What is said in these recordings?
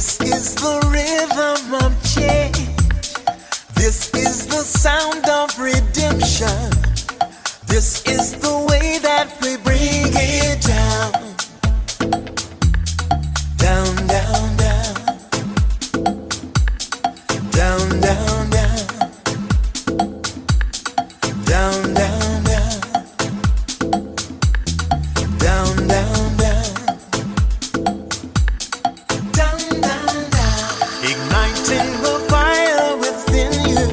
This is the rhythm of change. This is the sound of redemption. This is the way that we bring it down. Down, down, down. Down, down, down. Down, down, down. Down, down, down. Down, down, down. Igniting the fire within you.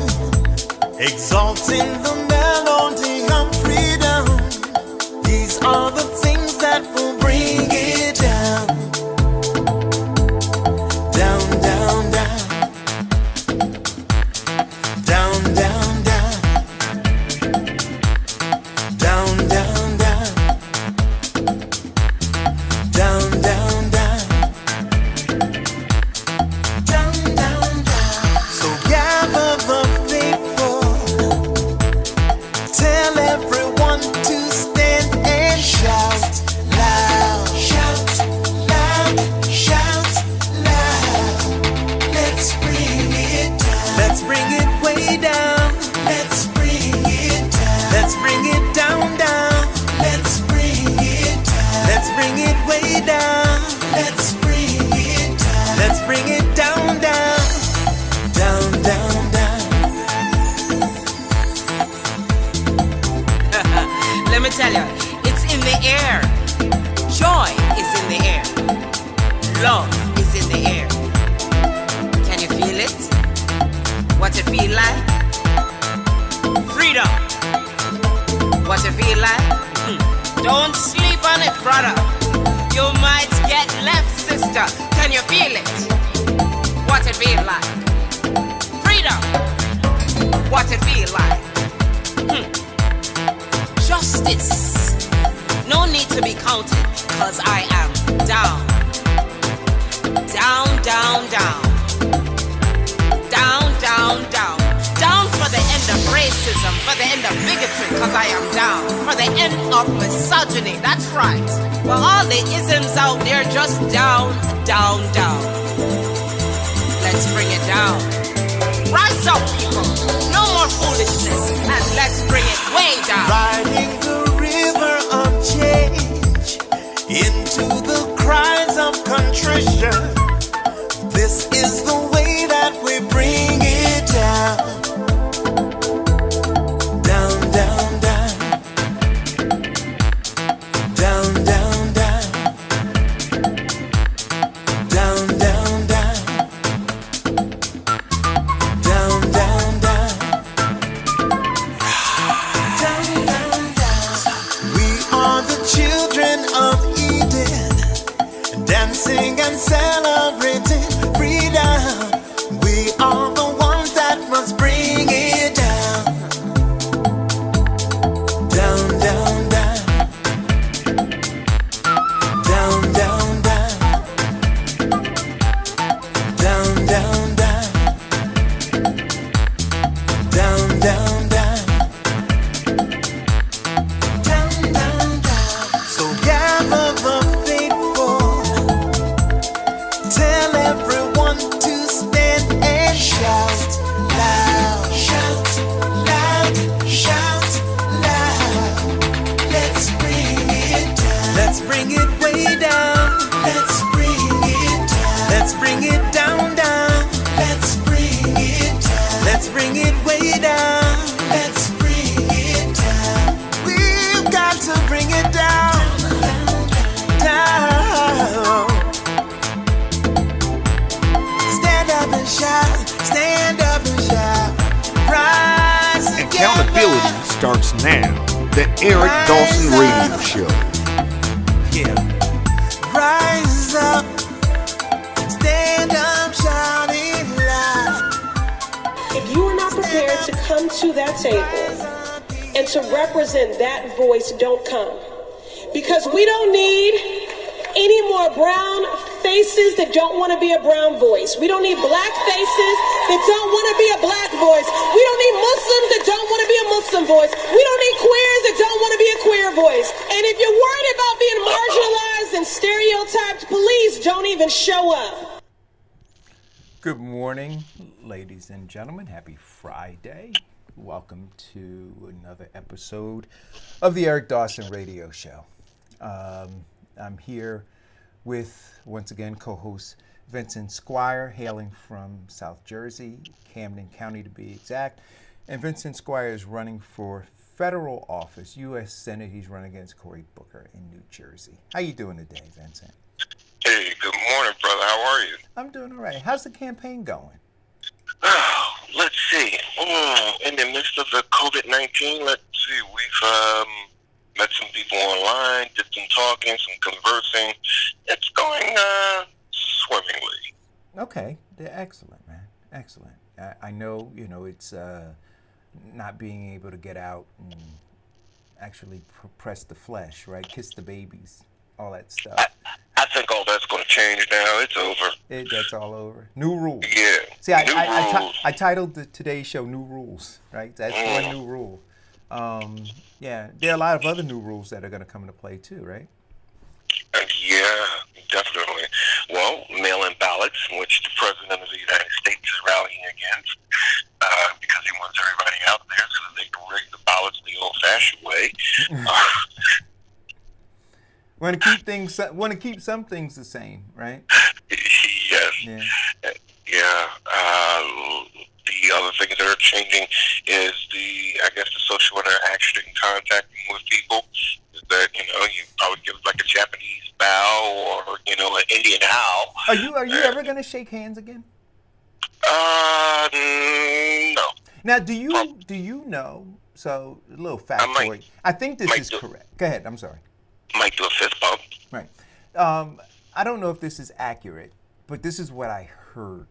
Exalting the melody of freedom. These are the things that will bring it down. Down, down, down. Down, down, down. Down, down, down. Down, down, down. Down, down, down. So gather the faithful. Tell everyone to stand and shout loud. Shout loud. Shout loud. Let's bring it down. Let's bring it way down. Let's bring it down. Let's bring it down, down. Let's bring it down. Let's bring it way down. Let's bring it down. Let's bring it down, down. Down, down, down. Let me tell you, it's in the air. Joy is in the air. Love is in the air. Can you feel it? What it feel like? Freedom. What it feel like? Don't sleep on it, brother. You might get left, sister. Can you feel it? What it feel like? Freedom. What it feel like? Justice. No need to be counted, cause I am down. Down, down, down. Down, down, down. Down for the end of racism, for the end of bigotry, cause I am down. For the end of misogyny, that's right. For all the isms out there, just down, down, down. Let's bring it down. Rise up, people. No more foolishness, and let's bring it way down. Riding the river of change into the cries of contrition. This is the way that we bring it down. Down, down, down. Down, down, down. Down, down, down. Down, down, down. Down, down, down. We are the children of Eden, dancing and celebrating freedom. We are the ones that must bring it down. Down, down, down. Down, down, down. Down, down, down. Down, down, down. Down, down, down. So gather the faithful. Tell everyone to stand and shout loud. Shout loud. Shout loud. Let's bring it down. Let's bring it way down. Let's bring it down. Let's bring it down, down. Let's bring it down. Let's bring it way down. Let's bring it down. We've got to bring it down. Down. Stand up and shout. Stand up and shout. Rise together. Accountability starts now. The Eric Dawson Radio Show. Yeah. Rise up. Stand up, shouting loud. If you are not prepared to come to that table and to represent that voice, don't come. Because we don't need any more brown faces that don't want to be a brown voice. We don't need black faces that don't want to be a black voice. We don't need Muslims that don't want to be a Muslim voice. We don't need queers that don't want to be a queer voice. And if you're worried about being marginalized and stereotyped, please don't even show up. Good morning, ladies and gentlemen. Happy Friday. Welcome to another episode of the Eric Dawson Radio Show. I'm here with, once again, co-host Vincent Squire, hailing from South Jersey, Camden County to be exact. And Vincent Squire is running for federal office, U.S. Senate. He's running against Cory Booker in New Jersey. How you doing today, Vincent? Hey, good morning, brother. How are you? I'm doing all right. How's the campaign going? Oh, let's see. In the midst of the COVID-19, let's see. We've met some people online, did some talking, some conversing. It's going swimmingly. Okay, excellent, man. Excellent. I know, it's not being able to get out and actually press the flesh, right? Kiss the babies, all that stuff. I think all that's going to change now. It's over. That's all over. New rules. Yeah. See, New rules. I titled today's show "New Rules," right? That's one new rule. Yeah, there are a lot of other new rules that are going to come into play too, right? Yeah, definitely. Well, mail-in ballots, which the President of the United States is rallying against, because he wants everybody out there so that they can rig the ballots the old-fashioned way. Want to keep some things the same, right? Yes. Yeah. Yeah. The other things that are changing is the social interaction and contacting with people. That you probably give like a Japanese bow or an Indian howl. Are you ever going to shake hands again? No. Now, do you know? So a little factoid. I think this is correct. Go ahead. I'm sorry. Might do a fist bump. Right. I don't know if this is accurate, but this is what I heard,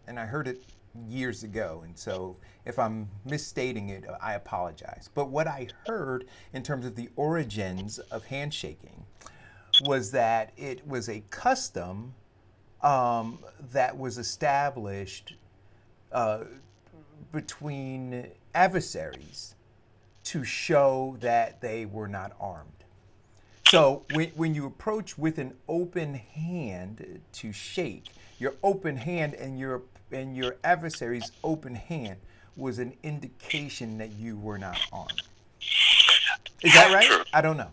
and I heard it years ago. And so, if I'm misstating it, I apologize. But what I heard in terms of the origins of handshaking was that it was a custom that was established between adversaries to show that they were not armed. So when you approach with an open hand to shake, your open hand and your adversary's open hand was an indication that you were not armed. Is that right? True. I don't know.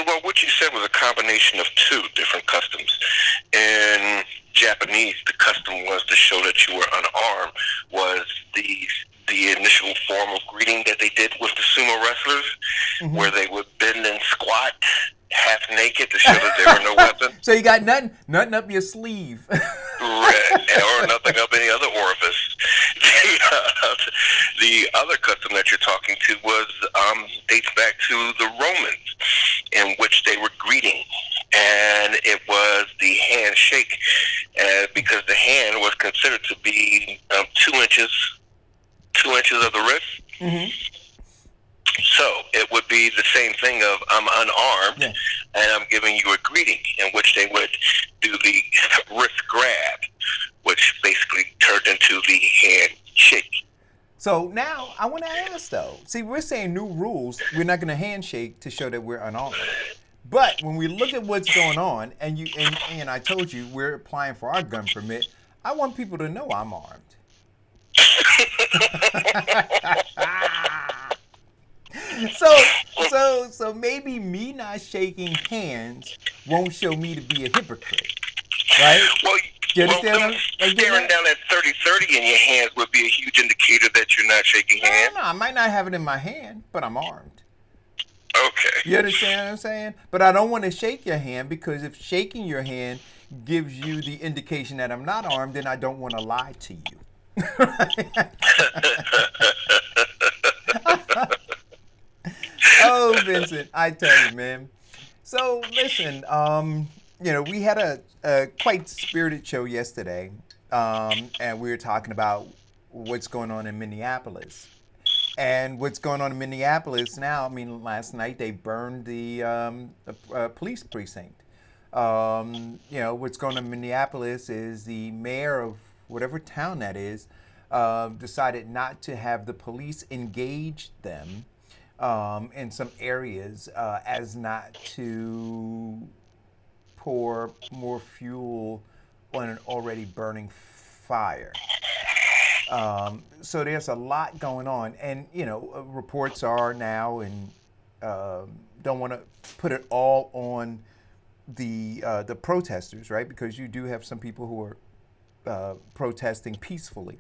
Well, what you said was a combination of two different customs. In Japanese, the custom was to show that you were unarmed, was the initial form of greeting that they did with the sumo wrestlers, where they would bend and squat half naked to show that there were no weapons. So you got nothing up your sleeve. Or nothing up any other orifice. The other custom that you're talking to was dates back to the Romans, in which they were greeting, and it was the handshake, because the hand was considered to be 2 inches of the wrist. Mm-hmm. So it would be the same thing of I'm unarmed, and I'm giving you a greeting, in which they would do the wrist grab, which basically turned into the handshake. So now I want to ask though. See, we're saying new rules. We're not going to handshake to show that we're unarmed. But when we look at what's going on, and I told you we're applying for our gun permit, I want people to know I'm armed. So maybe me not shaking hands won't show me to be a hypocrite, right? Well, you understand? Staring down at 30-30 in your hands would be a huge indicator that you're not shaking hands. No, I might not have it in my hand, but I'm armed. Okay. You understand what I'm saying? But I don't want to shake your hand, because if shaking your hand gives you the indication that I'm not armed, then I don't want to lie to you. Oh, Vincent, I tell you, man. So listen, we had a quite spirited show yesterday, and we were talking about what's going on in Minneapolis. And what's going on in Minneapolis now, last night they burned the police precinct. What's going on in Minneapolis is the mayor of whatever town that is decided not to have the police engage them in some areas as not to pour more fuel on an already burning fire. So there's a lot going on, and reports are now, and don't want to put it all on the protesters, right? Because you do have some people who are protesting peacefully,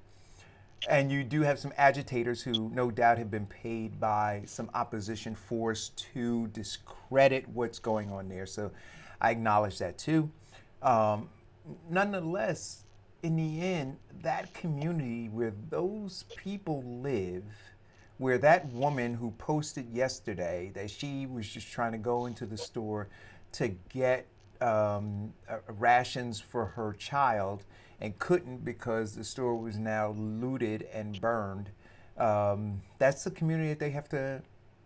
and you do have some agitators who no doubt have been paid by some opposition force to discredit what's going on there. So I acknowledge that too. Nonetheless, in the end, that community where those people live, where that woman who posted yesterday that she was just trying to go into the store to get rations for her child and couldn't because the store was now looted and burned, that's the community that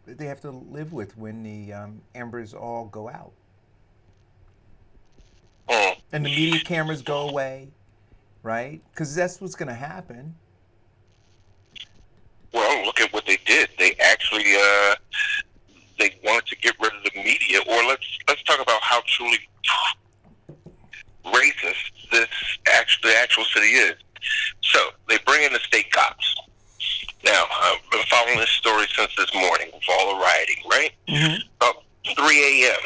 they have to live with when the embers all go out. And the media cameras go away, right? Because that's what's going to happen. Well, look at what they did. They actually they wanted to get rid of the media. Or let's talk about how truly racist the actual city is. So they bring in the state cops. Now I've been following this story since this morning with all the rioting, right? Mm-hmm. About 3 a.m.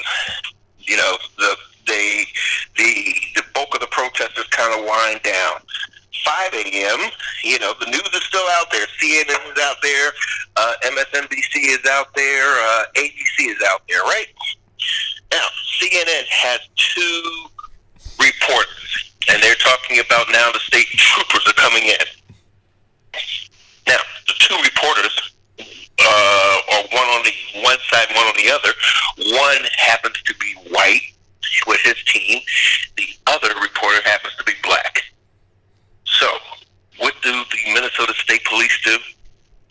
The bulk of the protesters kind of wind down. 5 a.m., the news is still out there. CNN is out there. MSNBC is out there. ABC is out there, right? Now, CNN has 2 reporters, and they're talking about now the state troopers are coming in. Now, the 2 reporters are one on the one side, one on the other. One happens to be white with his team. The other reporter happens to be black. So, what do the Minnesota State Police do?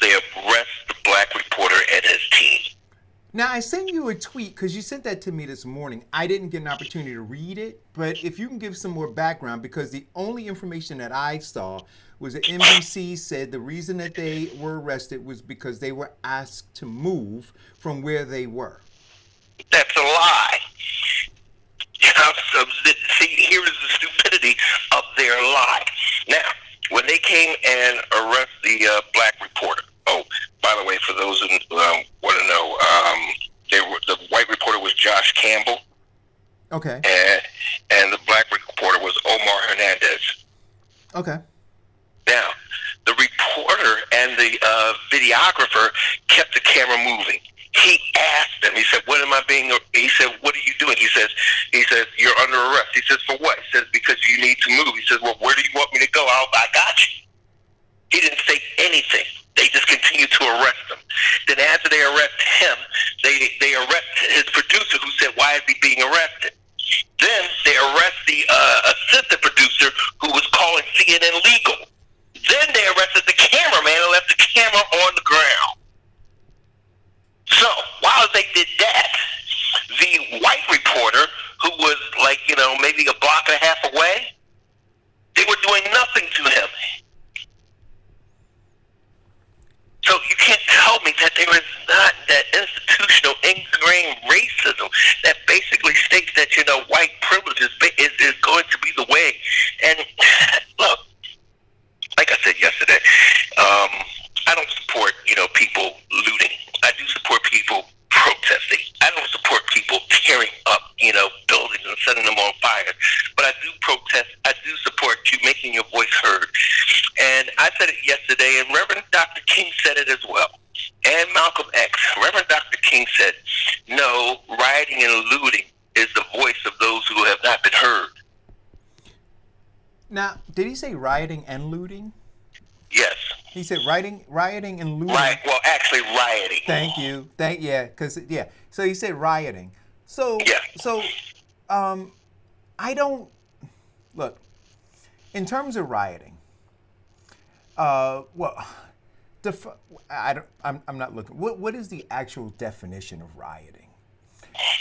They arrest the black reporter and his team. Now, I sent you a tweet because you sent that to me this morning. I didn't get an opportunity to read it, but if you can give some more background, because the only information that I saw was that NBC said the reason that they were arrested was because they were asked to move from where they were. That's a lie. See, here is the stupidity of their lie. Now, when they came and arrested the black reporter, oh, by the way, for those who want to know, the white reporter was Josh Campbell. Okay. And the black reporter was Omar Hernandez. Okay. Now, the reporter and the videographer kept the camera moving. He asked them, he said, he said, what are you doing? He says, you're under arrest. He says, for what? He says, because you need to move. He says, well, where do you want me to go? I got you. He didn't say anything. They just continued to arrest him. Then after they arrest him, they arrest his producer who said, why is he being arrested? Then they arrest the assistant producer who was calling CNN legal. Then they arrested the cameraman and left the camera on the ground. So, while they did that, the white reporter, who was maybe a block and a half away, they were doing nothing to him. So you can't tell me that there is not that institutional ingrained racism that basically states that, white privilege is going to be the way. And look, like I said yesterday, I don't support, people looting. I do support people protesting. I don't support people tearing up, buildings and setting them on fire. But I do protest. I do support you making your voice heard. And I said it yesterday, and Reverend Dr. King said it as well. And Malcolm X. Reverend Dr. King said, no, rioting and looting is the voice of those who have not been heard. Now, did he say rioting and looting? Yes. He said rioting and looting. Right. Well, actually, rioting. Thank you. So he said rioting. So yeah. So, I don't look in terms of rioting. I'm not looking. What is the actual definition of rioting?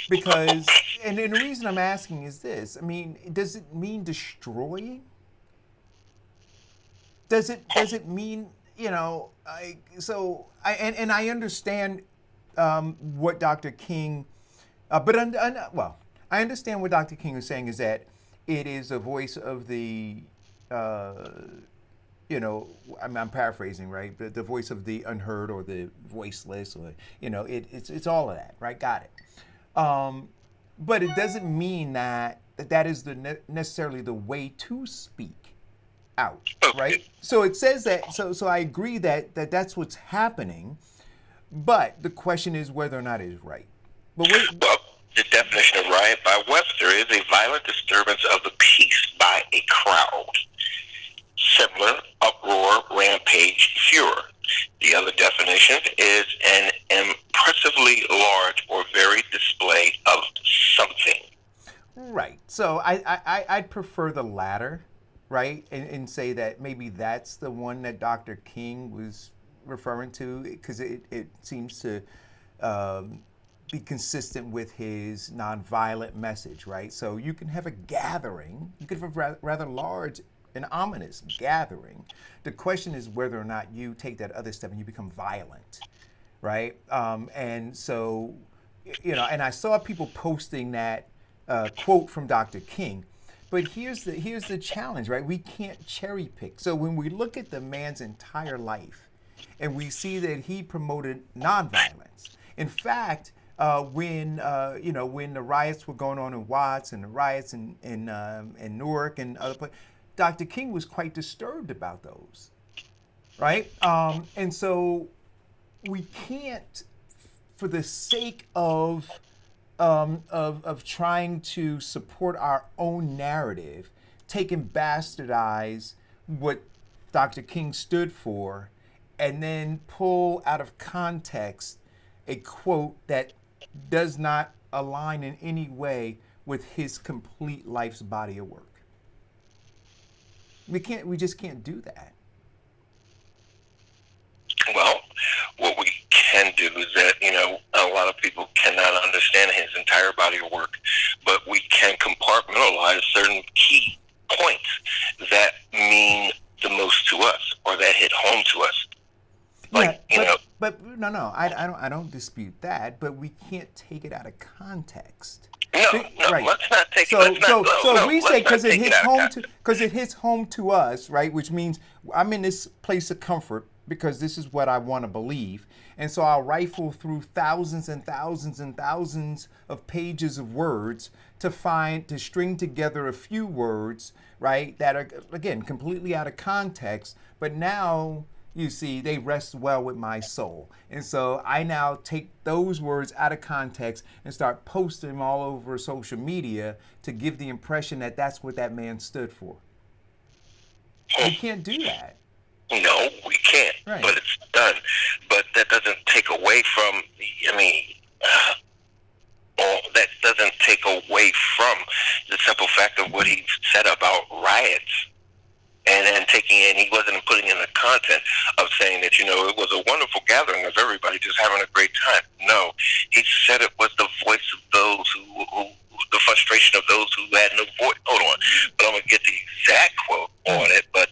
Because, and the reason I'm asking is this. I mean, does it mean destroying? Does it mean, I understand what Dr. King, I understand what Dr. King is saying is that it is a voice of the, you know, I'm paraphrasing, right? But the voice of the unheard or the voiceless, or you know, it's all of that, right? Got it. But it doesn't mean that that is necessarily the way to speak out, right? So it says that. So I agree that that's what's happening, but the question is whether or not it is right. But wait, Well, the definition of riot by Webster is a violent disturbance of the peace by a crowd. Similar, uproar, rampage, furor. The other definition is an impressively large or varied display of something. right. So I'd prefer the latter, right? And say that maybe that's the one that Dr. King was referring to, because it seems to be consistent with his nonviolent message, right? So you can have a gathering, you can have a rather large and ominous gathering. The question is whether or not you take that other step and you become violent, right? And so, you know, and I saw people posting that quote from Dr. King. But here's the challenge, right? We can't cherry pick. So when we look at the man's entire life, and we see that he promoted nonviolence. In fact, when you know, when the riots were going on in Watts and the riots in Newark and other places, Dr. King was quite disturbed about those, right? And so we can't, for the sake of trying to support our own narrative, take and bastardize what Dr. King stood for, and then pull out of context a quote that does not align in any way with his complete life's body of work. We just can't do that. Well, what we can do is that, you know, a lot of people cannot understand his entire body of work, but we can compartmentalize certain key points that mean the most to us or that hit home to us. Like, yeah, but no, I don't dispute that, but we can't take it out of context. No, right. Let's not take so, it. So we say because it hits home to us, right? Which means I'm in this place of comfort because this is what I want to believe, and so I'll rifle through thousands and thousands and thousands of pages of words to string together a few words, right? That are again completely out of context, but now, you see, they rest well with my soul. And so I now take those words out of context and start posting them all over social media to give the impression that that's what that man stood for. We can't do that. No, we can't. Right. But it's done. But that doesn't take away from, I mean, that doesn't take away from the simple fact of what he said about riots. And then he wasn't putting in the content of saying that, you know, it was a wonderful gathering of everybody just having a great time. No, he said it was the voice of those who the frustration of those who had no voice. Hold on, but I'm gonna get the exact quote on it. But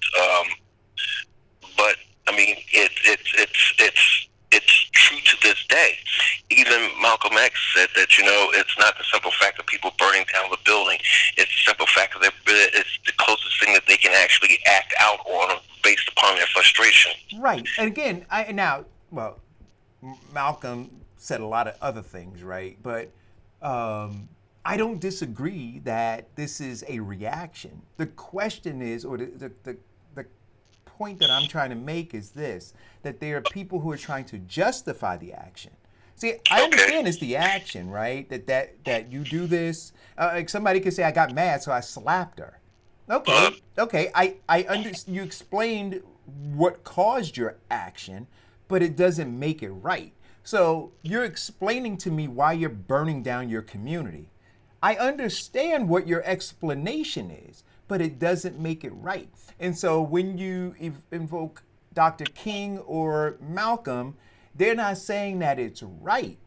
I mean, it's true to this day. Even Malcolm X said that, you know, it's not the simple fact of people burning down the building. It's the simple fact that it's the closest thing that they can actually act out on based upon their frustration. Right. And again, Malcolm said a lot of other things, right? But I don't disagree that this is a reaction. The question is, or the point that I'm trying to make is this, that there are people who are trying to justify the action. See, I understand it's the action, right? That you do this. Like somebody could say, I got mad, so I slapped her. Okay. You explained what caused your action, but it doesn't make it right. So you're explaining to me why you're burning down your community. I understand what your explanation is, but it doesn't make it right. And so when you invoke Dr. King or Malcolm, they're not saying that it's right.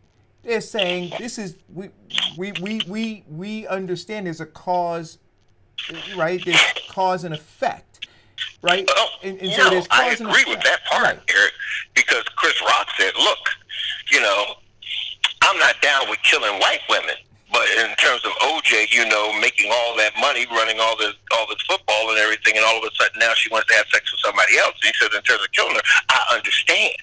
They're saying this is we understand there's a cause, right? There's cause and effect, right? And so there's cause and effect. I agree with that part, right, Eric, because Chris Rock said, "Look, you know, I'm not down with killing white women, but But in terms of OJ, making all that money, running all this football and everything, and all of a sudden now she wants to have sex with somebody else. He says, in terms of killing her, I understand.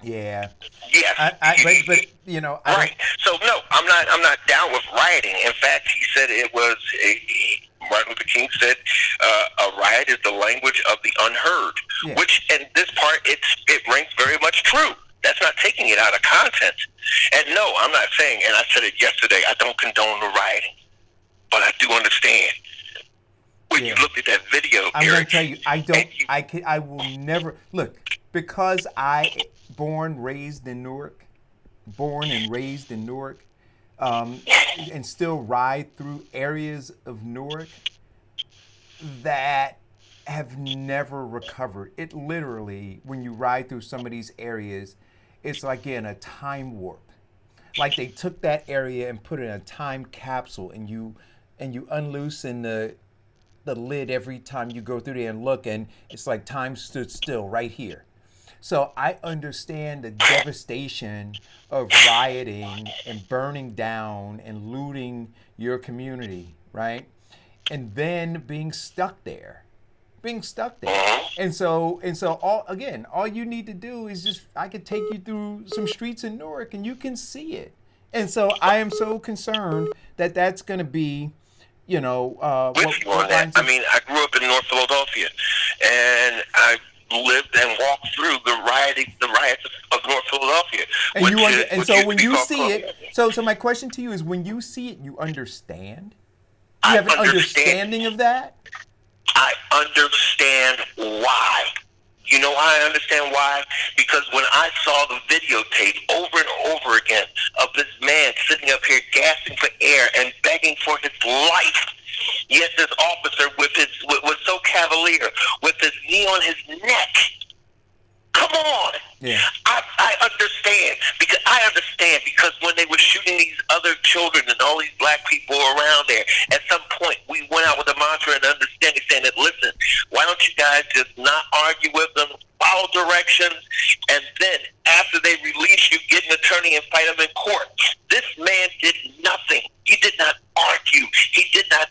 Yeah. Yes. Right. So no, I'm not down with rioting. In fact, he said it was Martin Luther King said a riot is the language of the unheard. Yeah. Which, in this part, it rings very much true. That's not taking it out of context. And no, I'm not saying, and I said it yesterday, I don't condone the rioting, but I do understand. When you look at that video, I'm Eric, going to tell you, I will never look, because born and raised in Newark, and still ride through areas of Newark that have never recovered. It literally, when you ride through some of these areas, it's like in a time warp. Like they took that area and put it in a time capsule, and you unloosen the lid every time you go through there and look, and it's like time stood still right here. So I understand the devastation of rioting and burning down and looting your community, right? And then being stuck there. And so all you need to do is I could take you through some streets in Newark and you can see it. And so I am so concerned that that's going to be, with you on that. I mean, I grew up in North Philadelphia, and I lived and walked through the riots of North Philadelphia. So when you see it, so my question to you is, when you see it, you understand? You have an understanding of that? I understand why. You know why I understand why? Because when I saw the videotape over and over again of this man sitting up here gasping for air and begging for his life, yet this officer was so cavalier with his knee on his neck. Come on. Yeah. I understand because when they were shooting these other children and all these black people around there, at some point we went out with a mantra and understanding, saying that, listen, why don't you guys just not argue with them, follow directions, and then after they release you, get an attorney and fight them in court. This man did nothing. He did not argue. He did not.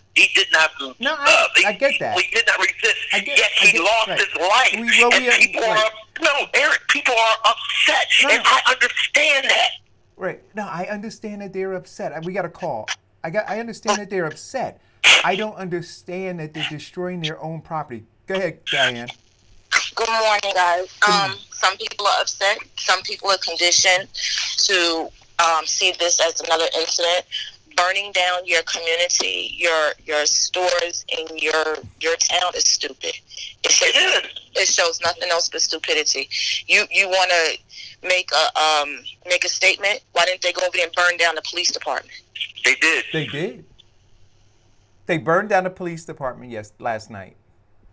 No, I get that. He did not resist. Yet he lost his life. Eric, people are upset, and I understand that. Right. No, I understand that they're upset. We got a call. I understand that they're upset. I don't understand that they're destroying their own property. Go ahead, Diane. Good morning, guys. Some people are upset. Some people are conditioned to see this as another incident. Burning down your community, your stores in your town is stupid. It shows nothing else but stupidity. You want to make a statement? Why didn't they go over there and burn down the police department? They did. They burned down the police department last night.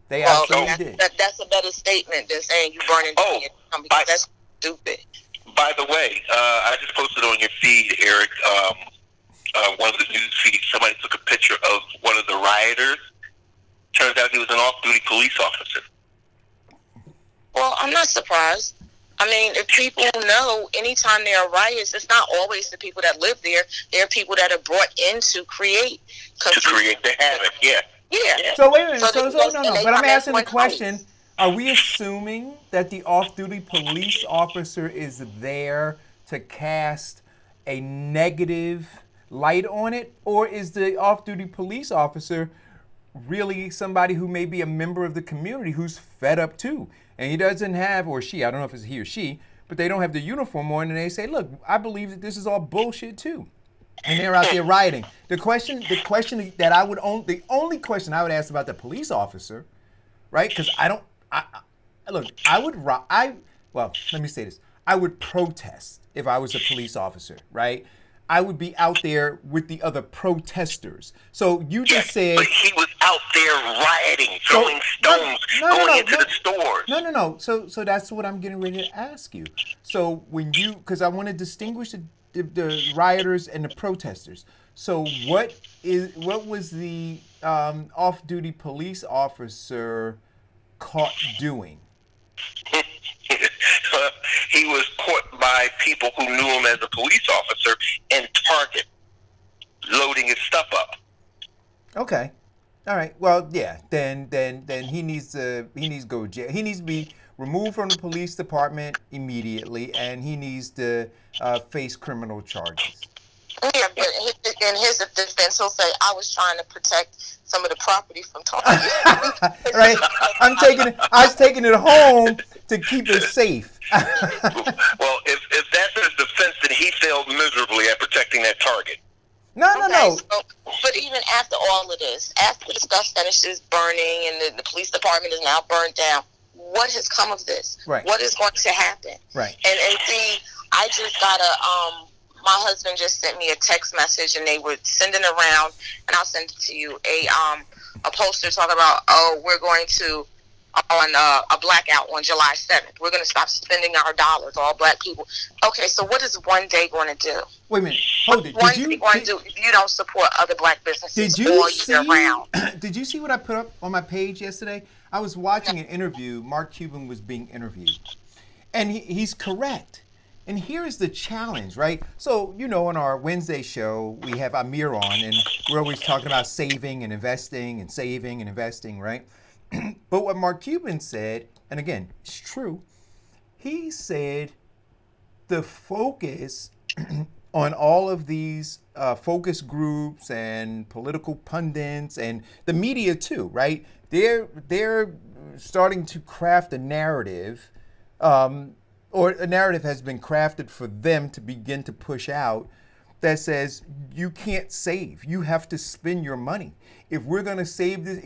They absolutely did. That's a better statement than saying you burning down your town, because that's stupid. By the way, I just posted on your feed, Eric. One of the news feeds, somebody took a picture of one of the rioters. Turns out he was an off-duty police officer. Well, I'm not surprised. I mean, if people know, anytime there are riots, it's not always the people that live there. There are people that are brought in to create the havoc. Yeah. So wait a minute. No. But I'm asking the question: are we assuming that the off-duty police officer is there to cast a negative light on it, or is the off-duty police officer really somebody who may be a member of the community who's fed up too, and he doesn't have, or she, I don't know if it's he or she, but they don't have the uniform on, and they say, look, I believe that this is all bullshit too, and they're out there rioting. The only question I would ask about the police officer, right? Because let me say this: I would protest if I was a police officer, right? I would be out there with the other protesters. So you just said... But he was out there rioting, throwing stones, going into the stores. No. So that's what I'm getting ready to ask you. So because I want to distinguish the rioters and the protesters. So what was the off-duty police officer caught doing? he was caught by people who knew him as a police officer in Target, loading his stuff up. Okay. All right. Well, yeah. Then he needs to go to jail. He needs to be removed from the police department immediately, and he needs to face criminal charges. Yeah, but in his defense, he'll say, "I was trying to protect some of the property from Target." Right. I was taking it home to keep it safe. Well, if that's his defense, then he failed miserably at protecting that Target. No. So, but even after all of this, after the stuff finishes burning and the police department is now burned down, what has come of this? Right. What is going to happen? Right. And see, I just got my husband just sent me a text message, and they were sending around, and I'll send it to you, a poster talking about, we're going to on a blackout on July 7th. We're going to stop spending our dollars, all black people. Okay, so what is one day going to do? Wait a minute. Hold it. What's one day going to do if you don't support other black businesses all year round? Did you see what I put up on my page yesterday? I was watching an interview. Mark Cuban was being interviewed. And he's correct. And here's the challenge, right? So, on our Wednesday show, we have Amir on, and we're always talking about saving and investing and saving and investing, right? But what Mark Cuban said, and again, it's true, he said the focus on all of these focus groups and political pundits and the media too, right? They're starting to craft a narrative, or a narrative has been crafted for them to begin to push out that says you can't save. You have to spend your money. If we're going to save this,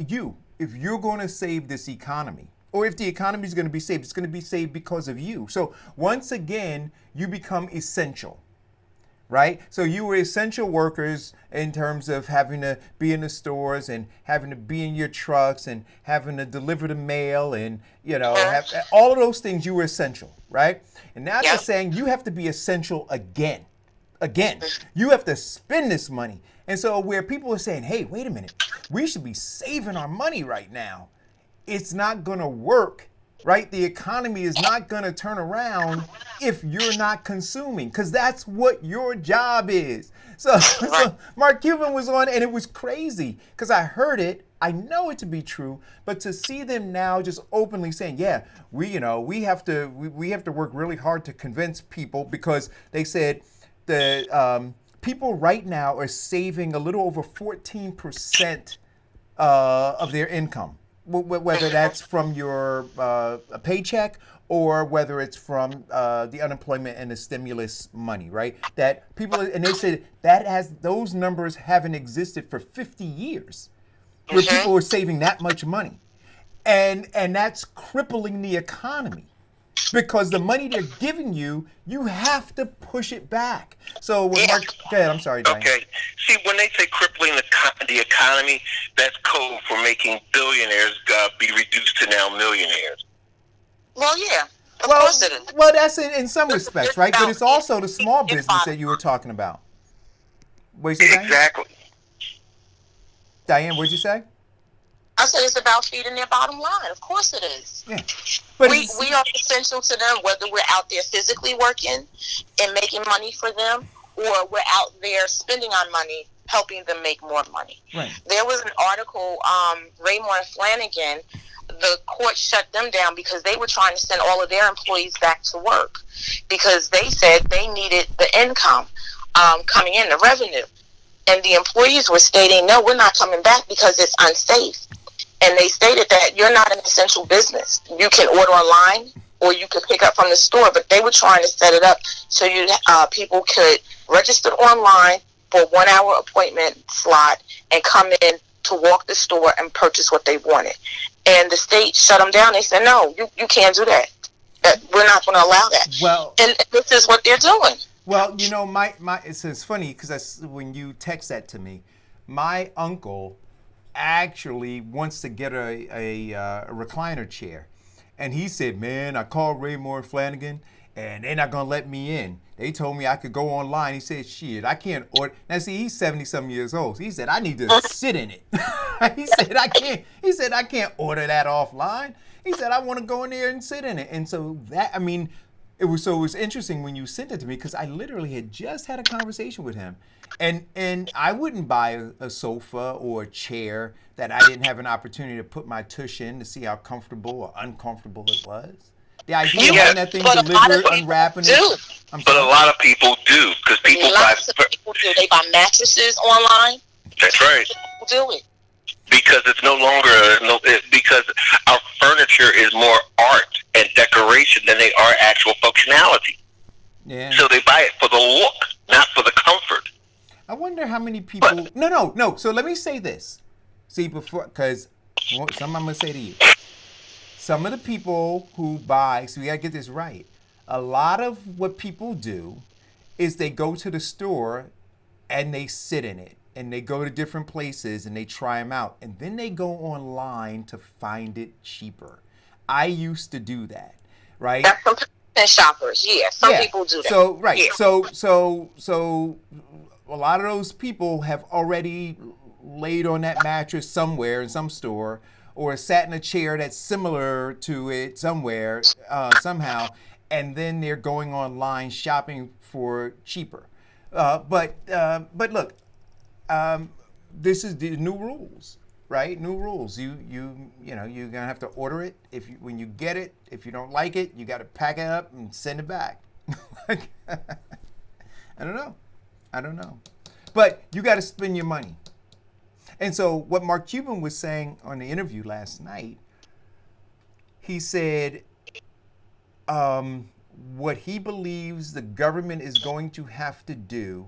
if you're going to save this economy, or if the economy is going to be saved, it's going to be saved because of you. So once again, you become essential, right? So you were essential workers in terms of having to be in the stores and having to be in your trucks and having to deliver the mail and, have, all of those things, you were essential, right? And now they're saying you have to be essential again. You have to spend this money. And so where people are saying, hey, wait a minute, we should be saving our money right now. It's not going to work, right? The economy is not going to turn around if you're not consuming, because that's what your job is. So Mark Cuban was on, and it was crazy because I heard it. I know it to be true, but to see them now just openly saying, yeah, we have to work really hard to convince people, because they said the people right now are saving a little over 14% of their income, whether that's from your paycheck or whether it's from the unemployment and the stimulus money, right? That people, and they said those numbers haven't existed for 50 years, where people are saving that much money, and that's crippling the economy. Because the money they're giving you, you have to push it back. So when Mark, go ahead, I'm sorry, Diane. Okay. See, when they say crippling the economy, that's code for making billionaires be reduced to now millionaires. Well, yeah. Of course it is. Well, that's in some respects, right? But it's also the small business that you were talking about. What did you say, Diane? Exactly. Diane, what'd you say? I said it's about feeding their bottom line. Of course it is. Yeah. But we are essential to them, whether we're out there physically working and making money for them, or we're out there spending our money helping them make more money. Right. There was an article, Raymore and Flanagan, the court shut them down because they were trying to send all of their employees back to work because they said they needed the income coming in, the revenue. And the employees were stating, no, we're not coming back because it's unsafe. And they stated that you're not an essential business. You can order online or you could pick up from the store, but they were trying to set it up so people could register online for a 1 hour appointment slot and come in to walk the store and purchase what they wanted. And the state shut them down. They said, no, you can't do that. We're not going to allow that. Well, and this is what they're doing. Well, it's funny because when you text that to me, my uncle actually wants to get a recliner chair, and he said, man, I called Raymore and Flanagan and they're not gonna let me in. They told me I could go online. He said, shit, I can't order. Now see, he's 70-some years old. So he said, I need to sit in it. He said I can't order that offline. He said I want to go in there and sit in it. And so that, it was interesting when you sent it to me because I literally had just had a conversation with him, and I wouldn't buy a sofa or a chair that I didn't have an opportunity to put my tush in to see how comfortable or uncomfortable it was. The idea of having that thing delivered, unwrapping it. But a lot of people do because people buy. People do. They buy mattresses online. That's right. People do it. Because it's no longer because our furniture is more art and decoration than they are actual functionality. Yeah. So they buy it for the look, not for the comfort. I wonder how many people. No. So let me say this. See, before, because something I'm gonna say to you. Some of the people who buy. So we gotta get this right. A lot of what people do is they go to the store and they sit in it. And they go to different places and they try them out. And then they go online to find it cheaper. I used to do that, right? That's some shoppers. Yeah, some people do that. So, right. Yeah. So a lot of those people have already laid on that mattress somewhere in some store or sat in a chair that's similar to it somewhere, somehow. And then they're going online shopping for cheaper. But look, this is the new rules, right? New rules. You know you're gonna have to order it. When you get it, if you don't like it, you got to pack it up and send it back. I don't know, but you got to spend your money. And so what Mark Cuban was saying on the interview last night, he said what he believes the government is going to have to do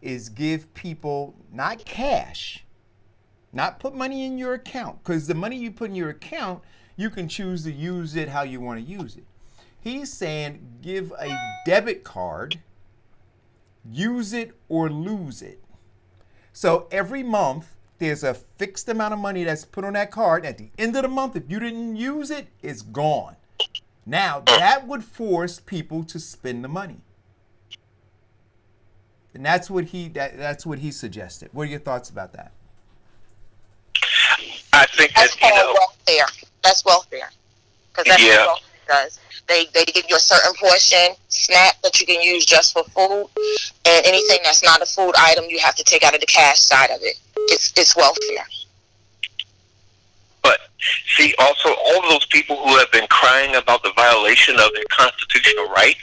is give people not cash, not put money in your account, because the money you put in your account, you can choose to use it how you want to use it. He's saying give a debit card, use it or lose it. So every month, there's a fixed amount of money that's put on that card. At the end of the month, if you didn't use it, it's gone. Now, that would force people to spend the money. And that's what he suggested. What are your thoughts about that? I think that's called welfare. That's welfare, because that's what welfare does. They give you a certain portion, SNAP, that you can use just for food, and anything that's not a food item, you have to take out of the cash side of it. It's welfare. But see, also all of those people who have been crying about the violation of their constitutional rights,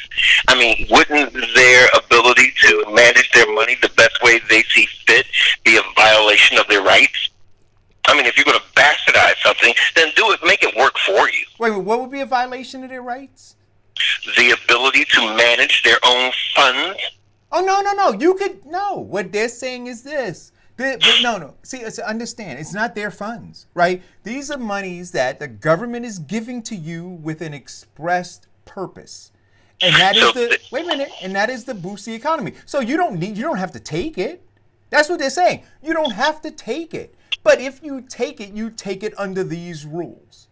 I mean, wouldn't their ability to manage their money the best way they see fit be a violation of their rights? I mean, if you're going to bastardize something, then do it, make it work for you. Wait, what would be a violation of their rights? The ability to manage their own funds. Oh, no. What they're saying is this. No. See, understand, it's not their funds, right? These are monies that the government is giving to you with an expressed purpose. And that is the boost the economy. So you don't have to take it. That's what they're saying. You don't have to take it. But if you take it under these rules.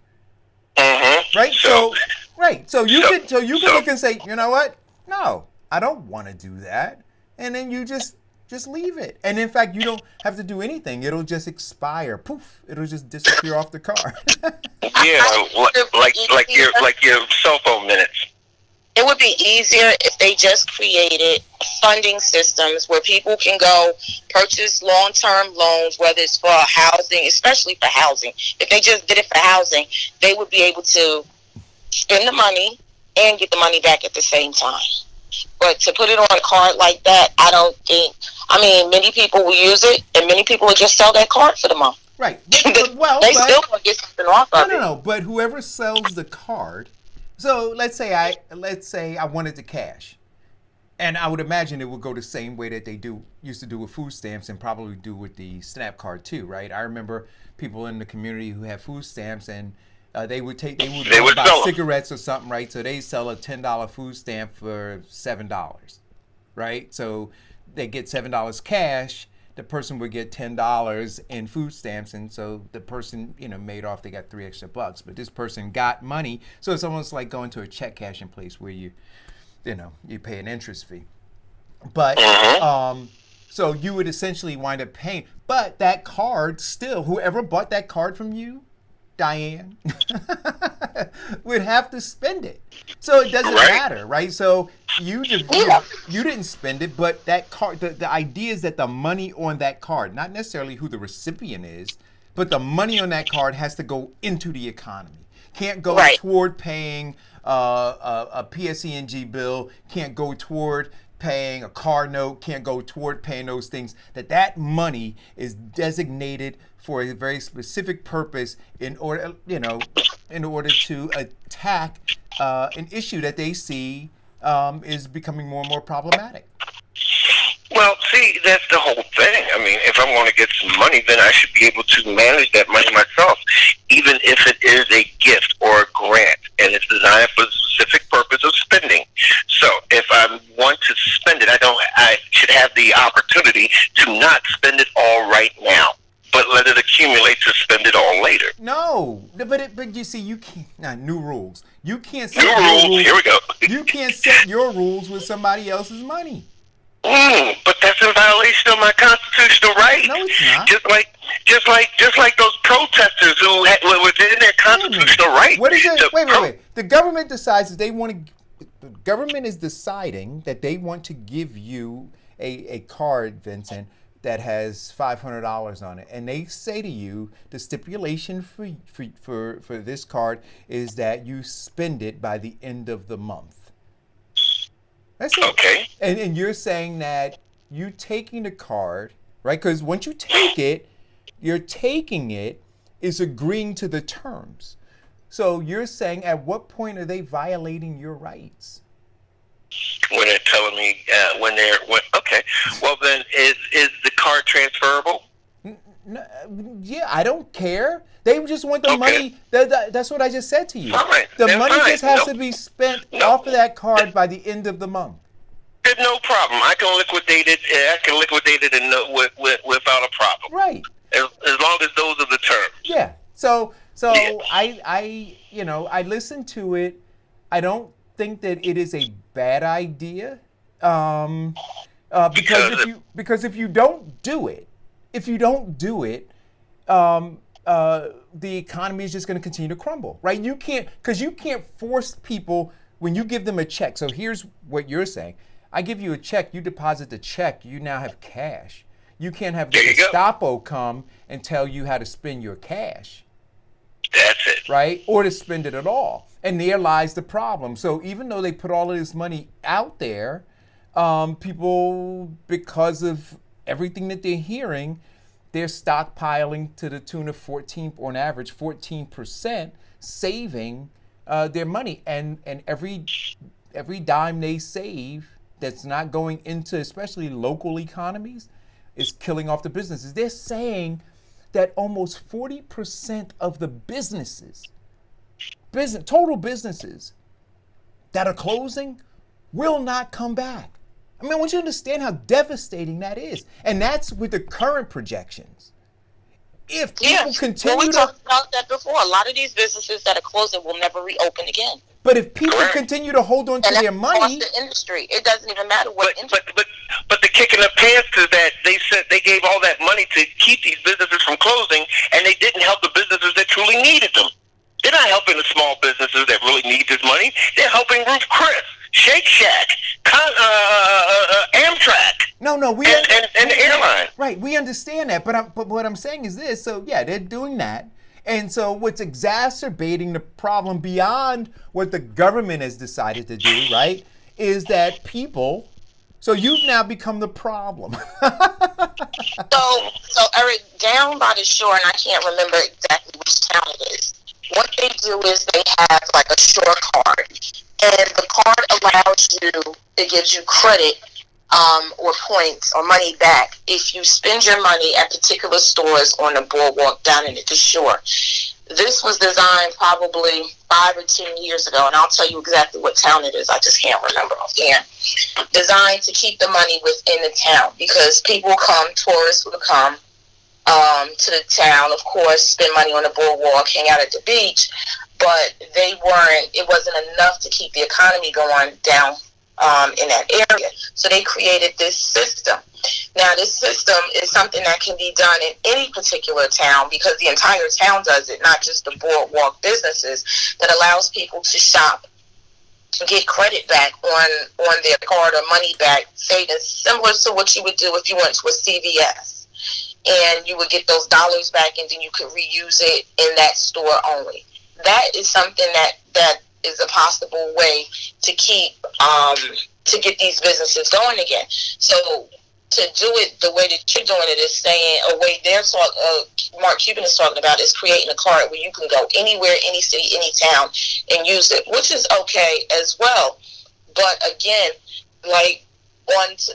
Mm-hmm. Right? So you can look and say, you know what? No, I don't want to do that. And then you just leave it. And in fact, you don't have to do anything. It'll just expire. Poof. It'll just disappear off the card. like your cell phone minutes. It would be easier if they just created funding systems where people can go purchase long-term loans, whether it's for housing, especially for housing. If they just did it for housing, they would be able to spend the money and get the money back at the same time. But to put it on a card like that, I don't think. I mean, many people will use it, and many people will just sell that card for the month. Right. They still want to get something off of it. No. But whoever sells the card. So let's say I wanted to cash, and I would imagine it would go the same way that they used to do with food stamps, and probably do with the SNAP card too, right? I remember people in the community who had food stamps, and they would buy cigarettes or something, right? So they sell a $10 food stamp for $7, right? So they get $7 cash. The person would get $10 in food stamps, and so the person, made off. They got $3 extra, but this person got money. So it's almost like going to a check cashing place where you pay an interest fee. But so you would essentially wind up paying. But that card still, whoever bought that card from you, Diane, would have to spend it. So it doesn't Right. matter, right? So you didn't spend it, but that card, the idea is that the money on that card, not necessarily who the recipient is, but the money on that card has to go into the economy. Can't go Right. toward paying a PSE&G bill, can't go toward paying a car note, can't go toward paying those things. That money is designated for a very specific purpose in order to attack an issue that they see is becoming more and more problematic. Well, see, that's the whole thing. I mean, if I'm going to get some money, then I should be able to manage that money myself, even if it is a gift or a grant, and it's designed for the specific purpose of spending. So, if I want to spend it, I should have the opportunity to not spend it all right now, but let it accumulate to spend it all later. No, but you see, you can't. New rules. You can't set New your rules. Here we go. You can't set your rules with somebody else's money. But that's in violation of my constitutional right. No, it's not. Just like those protesters who were within their constitutional right. What is it? Wait. The government decides that they want to. The government is deciding that they want to give you a card, Vincent, that has $500 on it, and they say to you the stipulation for this card is that you spend it by the end of the month. That's it. Okay. And you're saying that you taking the card, right? Because once you take it, you're taking it is agreeing to the terms. So you're saying at what point are they violating your rights? When they're telling me okay. Well, then is the card transferable? Yeah, I don't care. They just want the money. That's what I just said to you. Fine. The That's money fine. just has to be spent off of that card by the end of the month. There's no problem. I can liquidate it. I can liquidate it without a problem. Right. As long as those are the terms. Yeah. So Yeah. I listen to it. I don't think that it is a bad idea. Because if you don't do it, the economy is just going to continue to crumble, right? You can't force people when you give them a check. So here's what you're saying. I give you a check, you deposit the check, you now have cash. You can't have the Gestapo come and tell you how to spend your cash. That's it. Right? Or to spend it at all. And there lies the problem. So even though they put all of this money out there, people, because of everything that they're hearing, they're stockpiling to the tune of on average 14% saving their money. And every dime they save that's not going into especially local economies is killing off the businesses. They're saying that almost 40% of the total businesses that are closing will not come back. I mean, I want you to understand how devastating that is. And that's with the current projections. If people continue we talked about that before. A lot of these businesses that are closing will never reopen again. But if people continue to hold on to their money, the industry, it doesn't even matter what industry. But the kick in the pants is that they said they gave all that money to keep these businesses from closing, and they didn't help the businesses that truly needed them. They're not helping the small businesses that really need this money. They're helping Ruth Chris, Shake Shack, Amtrak. No, and the airline. Right, we understand that, but what I'm saying is this. So yeah, they're doing that, and so what's exacerbating the problem beyond what the government has decided to do, right, is that people. So you've now become the problem. So Eric, down by the shore, and I can't remember exactly which town it is. What they do is they have like a shore card, and the card allows you, it gives you credit or points or money back if you spend your money at particular stores on the boardwalk down at the shore. This was designed probably 5 or 10 years ago, and I'll tell you exactly what town it is. I just can't remember offhand. Designed to keep the money within the town because people come, tourists will come to the town, of course, spend money on the boardwalk, hang out at the beach, but it wasn't enough to keep the economy going down in that area. So they created this system. Now, this system is something that can be done in any particular town because the entire town does it, not just the boardwalk businesses, that allows people to shop, get credit back on their card or money back savings, similar to what you would do if you went to a CVS. And you would get those dollars back and then you could reuse it in that store only. That is something that is a possible way to keep to get these businesses going again. So to do it the way that you're doing it is saying a way Mark Cuban is talking about is creating a card where you can go anywhere, any city, any town and use it, which is okay as well. But again, like what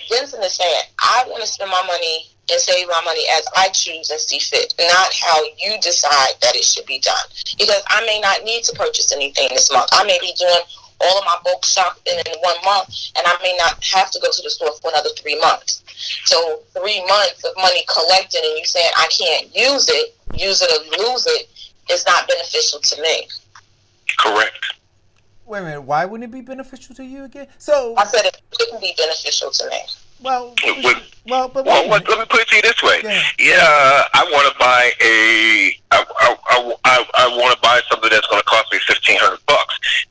Vincent is saying, I want to spend my money and save my money as I choose and see fit, not how you decide that it should be done. Because I may not need to purchase anything this month. I may be doing all of my bulk shopping in 1 month, and I may not have to go to the store for another 3 months. So 3 months of money collected and you saying I can't use it or lose it is not beneficial to me. Correct. Wait a minute. Why wouldn't it be beneficial to you again? So I said it wouldn't be beneficial to me. Well, let me put it to you this way. Yeah, I want to buy I want to buy something that's going to cost me $1,500.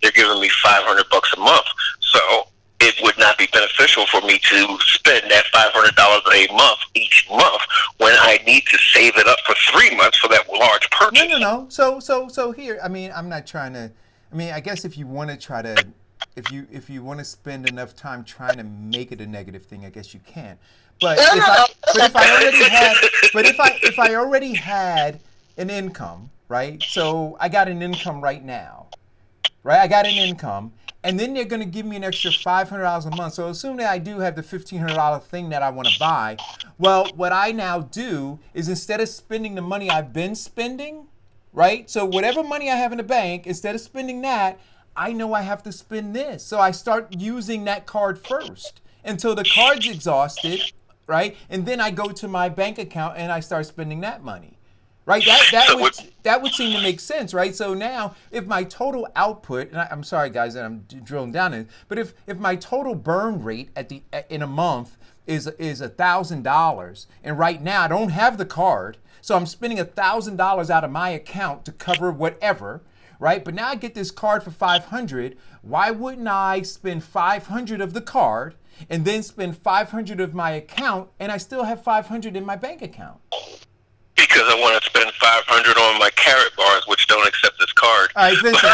They're giving me $500 a month, so it would not be beneficial for me to spend that $500 a month each month when I need to save it up for 3 months for that large purchase. No. So here, I mean, I'm not trying to. I mean, I guess if you want to try to. If you want to spend enough time trying to make it a negative thing, I guess you can. But if I already had an income, right? So I got an income right now, right? I got an income, and then they're going to give me an extra $500 a month. So assume that I do have the $1,500 thing that I want to buy. Well, what I now do is instead of spending the money I've been spending, right? So whatever money I have in the bank, instead of spending that, I know I have to spend this. So I start using that card first until the card's exhausted, right? And then I go to my bank account and I start spending that money, right? That would seem to make sense, right? So now if my total output, and I'm sorry guys that I'm drilling down in, but if my total burn rate in a month is $1,000, and right now I don't have the card, so I'm spending $1,000 out of my account to cover whatever, right? But now I get this card for $500. Why wouldn't I spend $500 of the card and then spend $500 of my account and I still have $500 in my bank account? Because I want to spend $500 on my carrot bars, which don't accept this card. All right, Vincent, all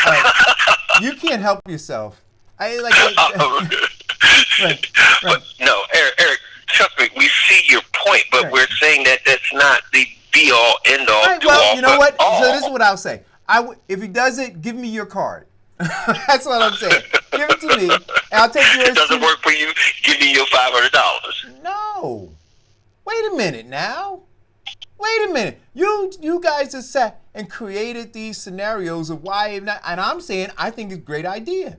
right. You can't help yourself. Right. But no, Eric, trust me, we see your point, but we're saying that that's not the be-all, end-all, all right, do-all. well, you know what? All. So this is what I'll say. If he does it, give me your card. That's what I'm saying. Give it to me, and I'll take yours. It doesn't work for you. Give me your $500. No. Wait a minute now. Wait a minute. You guys just sat and created these scenarios of why not, and I'm saying I think it's a great idea.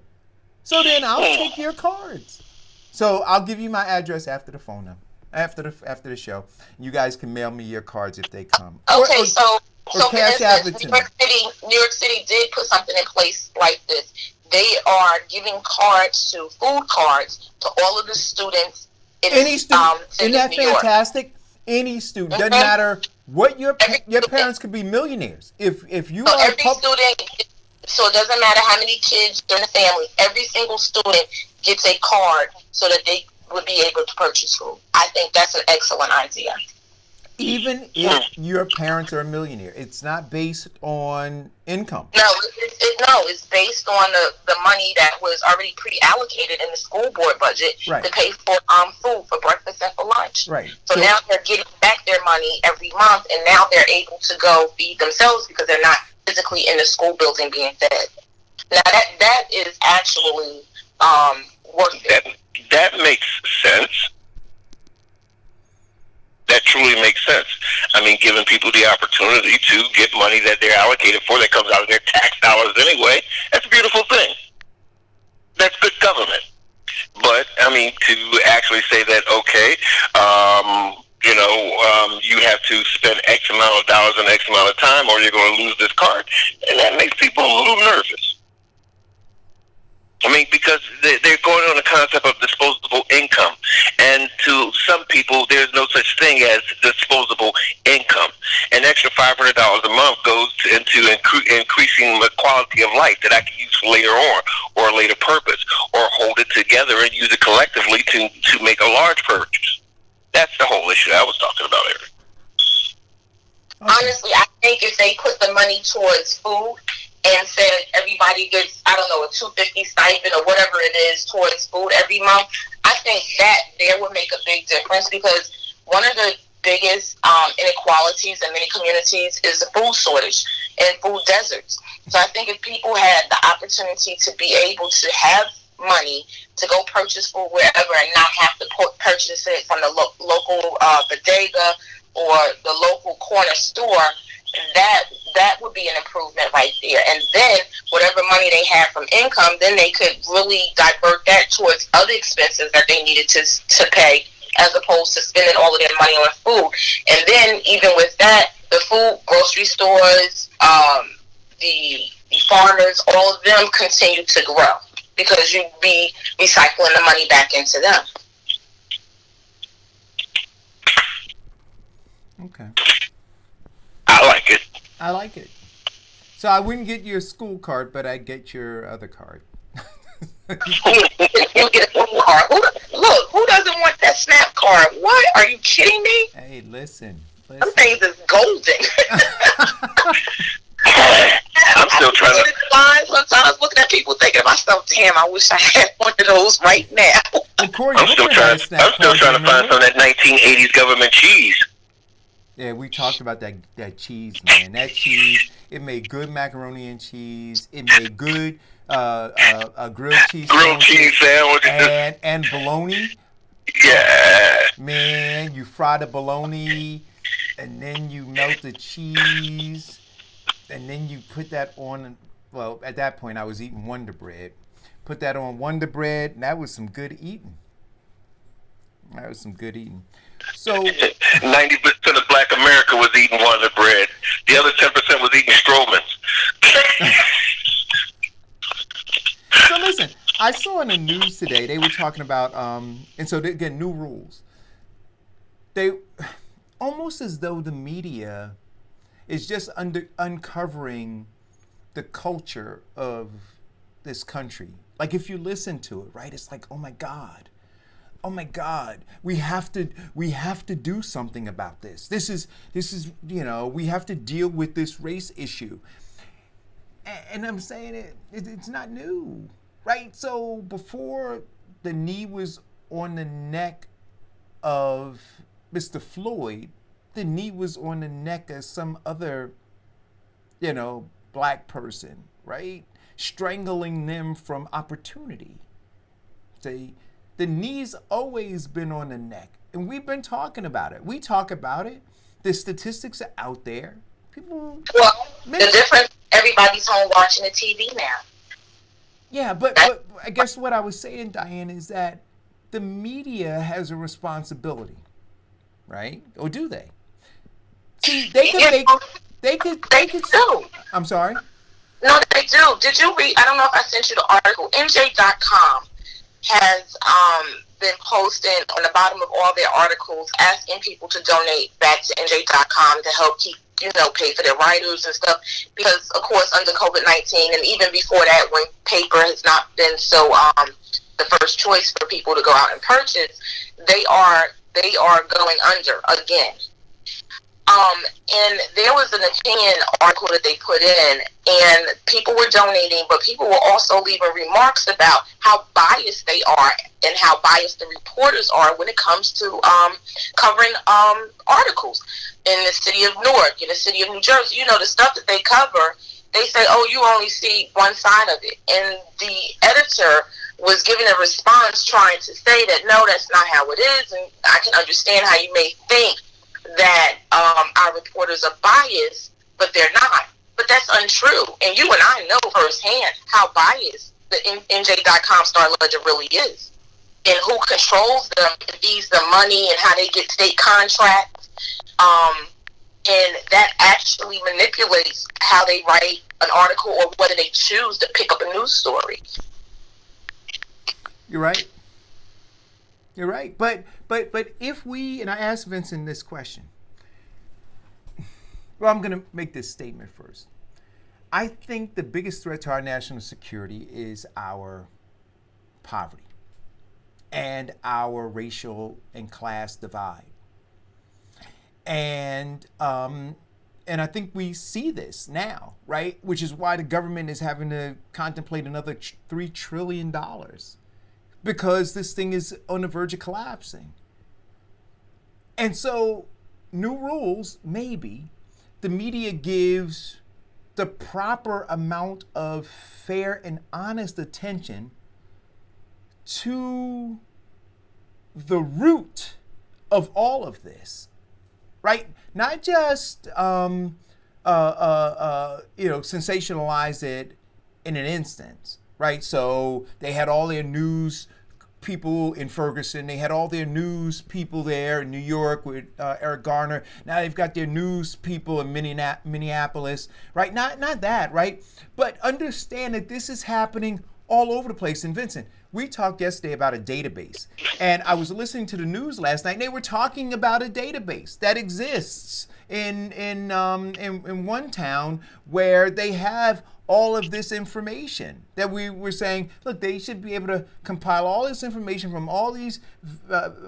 So then I'll take your cards. So I'll give you my address after the phone number, after the show. You guys can mail me your cards if they come. Okay, so for cash instance, New York City did put something in place like this. They are giving cards food cards to all of the students in any student. Isn't that New York. fantastic? Any student, doesn't matter what your parents could be millionaires. If you are every student, so it doesn't matter how many kids are in the family. Every single student gets a card so that they would be able to purchase food. I think that's an excellent idea. Even if your parents are a millionaire, it's not based on income. No, it's based on the money that was already pre-allocated in the school board budget to pay for food for breakfast and for lunch. Right. So now they're getting back their money every month, and now they're able to go feed themselves because they're not physically in the school building being fed. Now that is actually worth it. That makes sense. That truly makes sense. I mean, giving people the opportunity to get money that they're allocated for that comes out of their tax dollars anyway, that's a beautiful thing. That's good government. But, I mean, to actually say that, okay, you have to spend X amount of dollars in X amount of time or you're going to lose this card, and that makes people a little nervous. I mean, because they're going on the concept of disposable income. And to some people, there's no such thing as disposable income. An extra $500 a month goes into increasing the quality of life that I can use for later on or a later purpose, or hold it together and use it collectively to make a large purchase. That's the whole issue I was talking about, Eric. Honestly, I think if they put the money towards food and said everybody gets, I don't know, a $250 stipend or whatever it is towards food every month, I think that there would make a big difference, because one of the biggest inequalities in many communities is the food shortage and food deserts. So I think if people had the opportunity to be able to have money to go purchase food wherever and not have to purchase it from the local bodega or the local corner store, that would be an improvement right there. And then whatever money they have from income, then they could really divert that towards other expenses that they needed to pay, as opposed to spending all of their money on food. And then even with that, the food, grocery stores, the farmers, all of them continue to grow, because you'd be recycling the money back into them. Okay. I like it. I like it. So I wouldn't get your school card, but I'd get your other card. You get a school card. Look, who doesn't want that SNAP card? What? Are you kidding me? Hey, listen. Some things is golden. I'm still trying to. Sometimes looking at people thinking to myself, damn, I wish I had one of those right now. Well, Corey, I'm still trying to find some of that 1980s government cheese. Yeah, we talked about that cheese, man. That cheese, it made good macaroni and cheese. It made good grilled cheese sandwiches and bologna. Yeah. Man, you fry the bologna, and then you melt the cheese, and then you put that on. Well, at that point, I was eating Wonder Bread. Put that on Wonder Bread, and that was some good eating. So 90% of Black America was eating Wonder Bread. The other 10% was eating Strowman's. So listen, I saw in the news today they were talking about, and so again, new rules. They almost as though the media is just uncovering the culture of this country. Like if you listen to it, right? It's like, oh my God, we have to do something about this. This is we have to deal with this race issue. And I'm saying it's not new, right? So before the knee was on the neck of Mr. Floyd, the knee was on the neck of some other, black person, right? Strangling them from opportunity. See, the knee's always been on the neck, and we've been talking about it. We talk about it. The statistics are out there. People. Well, the difference, everybody's home watching the TV now. Yeah, but I guess what I was saying, Diane, is that the media has a responsibility, right? Or do they? See, they could do. I'm sorry? No, they do. Did you read? I don't know if I sent you the article. NJ.com has been posting on the bottom of all their articles asking people to donate back to NJ.com to help keep, pay for their writers and stuff. Because, of course, under COVID-19 and even before that, when paper has not been so the first choice for people to go out and purchase, they are going under again. And there was an opinion article that they put in, and people were donating, but people were also leaving remarks about how biased they are and how biased the reporters are when it comes to covering articles in the city of Newark, in the city of New Jersey. The stuff that they cover, they say, oh, you only see one side of it. And the editor was giving a response trying to say that, no, that's not how it is, and I can understand how you may think that our reporters are biased, but they're not. But that's untrue. And you and I know firsthand how biased the NJ.com Star Ledger really is, and who controls them and feeds them money and how they get state contracts. And that actually manipulates how they write an article or whether they choose to pick up a news story. You're right. You're right. But if we, and I asked Vincent this question. Well, I'm going to make this statement first. I think the biggest threat to our national security is our poverty and our racial and class divide. And I think we see this now, right? Which is why the government is having to contemplate another $3 trillion because this thing is on the verge of collapsing. And so, new rules, maybe. The media gives the proper amount of fair and honest attention to the root of all of this, right? Not just sensationalize it in an instance, right? So they had all their news people in Ferguson. They had all their news people there in New York with Eric Garner. Now they've got their news people in Minneapolis, right? Not that, right? But understand that this is happening all over the place. And Vincent, we talked yesterday about a database, and I was listening to the news last night, and they were talking about a database that exists in one town where they have all of this information that we were saying, look, they should be able to compile all this information from all these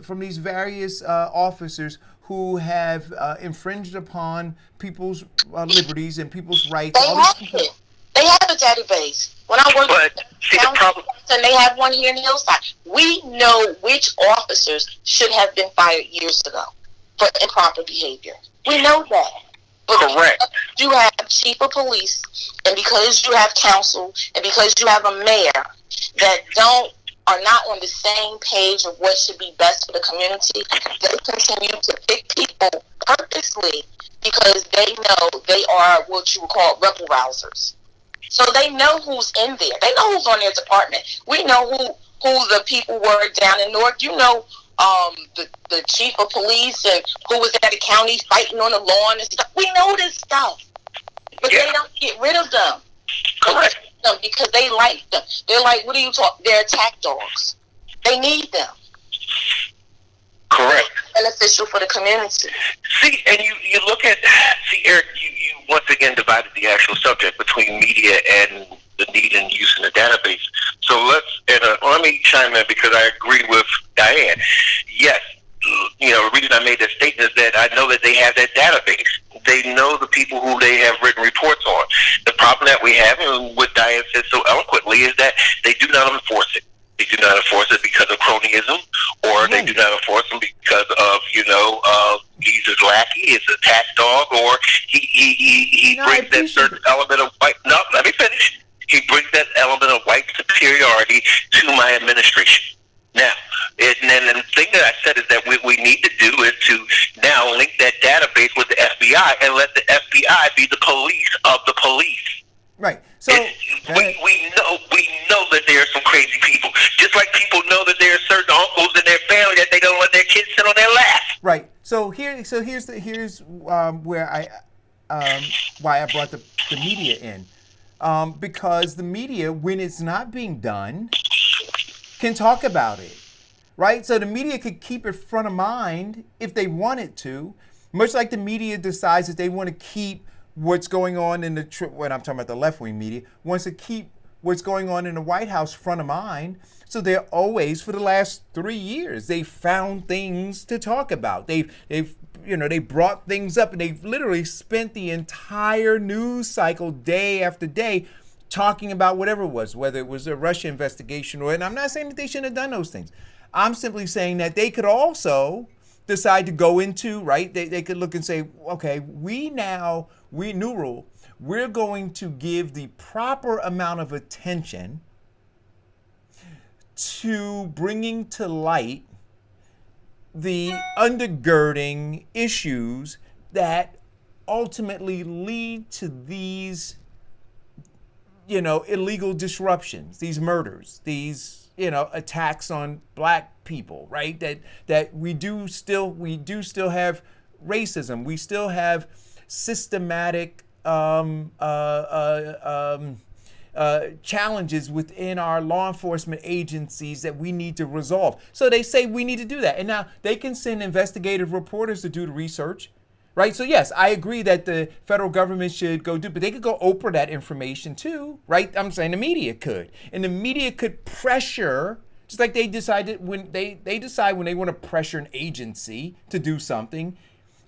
from these various officers who have infringed upon people's liberties and people's rights. They have a database. When I worked and they have one here in Hillside, we know which officers should have been fired years ago for improper behavior. We know that. But correct. You have chief of police, and because you have council, and because you have a mayor that are not on the same page of what should be best for the community, they continue to pick people purposely because they know they are what you would call rebel rousers. So they know who's in there. They know who's on their department. We know who the people were down in North. You know, the chief of police and who was at the county fighting on the lawn and stuff. We know this stuff, but they don't get rid of them. Correct. Because they like them. They're like, what are you talking? They're attack dogs. They need them. Correct. Beneficial for the community. See, and you look at, Eric, you once again divided the actual subject between media and the need and use in the database. So let me chime in because I agree with Diane. Yes, the reason I made that statement is that I know that they have that database. They know the people who they have written reports on. The problem that we have, and what Diane said so eloquently, is that they do not enforce it. They do not enforce it because of cronyism, or they do not enforce them because of, he's a lackey, he's a tax dog, or he brings that certain element of white. No, let me finish. He brings that element of white superiority to my administration. Now, and then the thing that I said is that what we need to do is to now link that database with the FBI and let the FBI be the police of the police. Right. So we know that there are some crazy people. Just like people know that there are certain uncles in their family that they don't let their kids sit on their lap. Right. So here's where why I brought the media in, because the media, when it's not being done, can talk about it. Right. So the media could keep it front of mind if they wanted to, much like the media decides that they want to keep what's going on in when I'm talking about the left-wing media, wants to keep what's going on in the White House front of mind. So they're always, for the last 3 years, they found things to talk about. They brought things up, and they've literally spent the entire news cycle day after day talking about whatever it was, whether it was a Russia investigation and I'm not saying that they shouldn't have done those things. I'm simply saying that they could also decide to go into, right? They could look and say, okay, new rule, we're going to give the proper amount of attention to bringing to light the undergirding issues that ultimately lead to these, illegal disruptions, these murders, these, attacks on black people, right? That we do still have racism. We still have systematic challenges within our law enforcement agencies that we need to resolve. So they say we need to do that. And now they can send investigative reporters to do the research, right? So yes, I agree that the federal government should go do, but they could go Oprah that information too, right? I'm saying the media could. And the media could pressure, just like they decided when they decide when they want to pressure an agency to do something.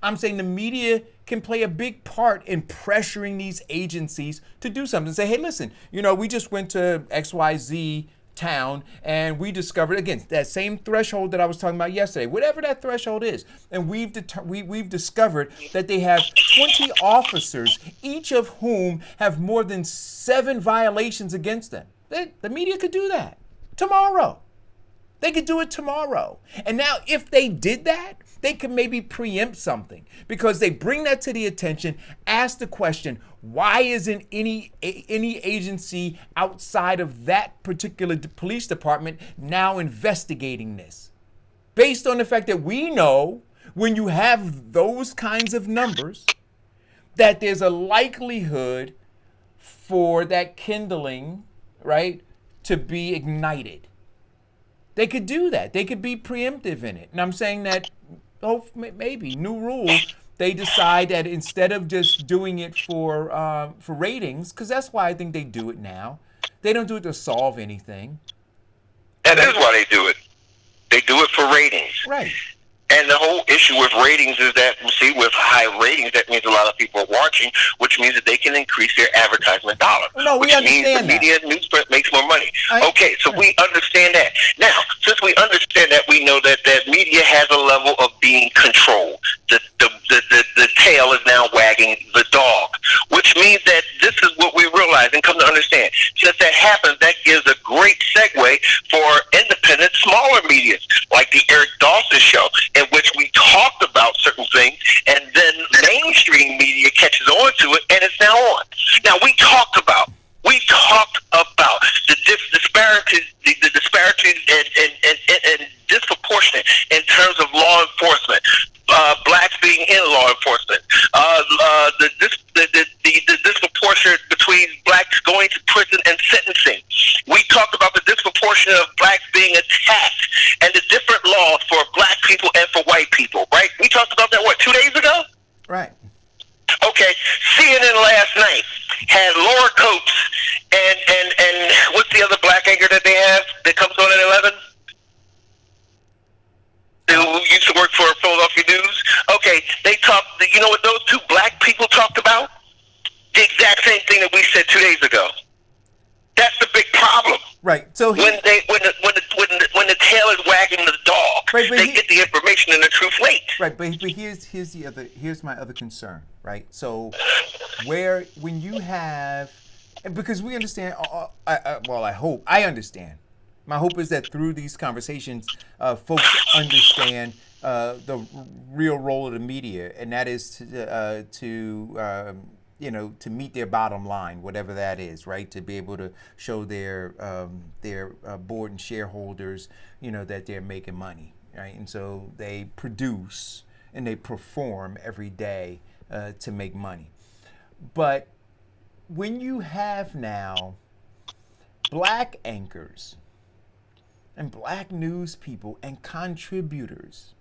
I'm saying the media can play a big part in pressuring these agencies to do something. Say, hey, listen, we just went to XYZ town and we discovered, again, that same threshold that I was talking about yesterday, whatever that threshold is. And we've discovered that they have 20 officers, each of whom have more than 7 violations against them. The media could do that tomorrow. They could do it tomorrow. And now if they did that, they could maybe preempt something because they bring that to the attention, ask the question, why isn't any agency outside of that particular police department now investigating this? Based on the fact that we know when you have those kinds of numbers, that there's a likelihood for that kindling, right, to be ignited. They could do that. They could be preemptive in it. And I'm saying that, maybe, new rule, they decide that instead of just doing it for ratings, because that's why I think they do it now, they don't do it to solve anything. That is why they do it. They do it for ratings. Right. And the whole issue with ratings is that, see, with high ratings, that means a lot of people are watching, which means that they can increase their advertisement dollar. No, we which understand means the media newsprint makes more money. Okay, so we understand that. Now, since we understand that, we know that media has a level of being controlled. The tail is now wagging the dog, which means that this is what we realize and come to understand. Since that happens, that gives a great segue for independent, smaller media, like the Eric Dawson Show, in which we talked about certain things, and then mainstream media catches on to it, and it's now on. Now, we talked about the disparities and disproportionate in terms of law enforcement. Blacks being in law enforcement, the disproportionate between blacks going to prison and sentencing. We talked about the disproportion of blacks being attacked and the different laws for black people and for white people, right? We talked about that, 2 days ago? Right. Okay, CNN last night had Laura Coates and what's the other black anchor that they have that comes on at 11? Who used to work for Philadelphia News. Okay, they talked, you know what those two black people talked about? The exact same thing that we said 2 days ago. That's the big problem. Right. So when the tail is wagging the dog, right, they get the information in the truth late. Right, but here's my other concern, right? So when you have, because we understand, I understand. My hope is that through these conversations, folks understand the real role of the media, and that is to meet their bottom line, whatever that is, right? To be able to show their board and shareholders, that they're making money, right? And so they produce and they perform every day to make money. But when you have now black anchors and black news people and contributors,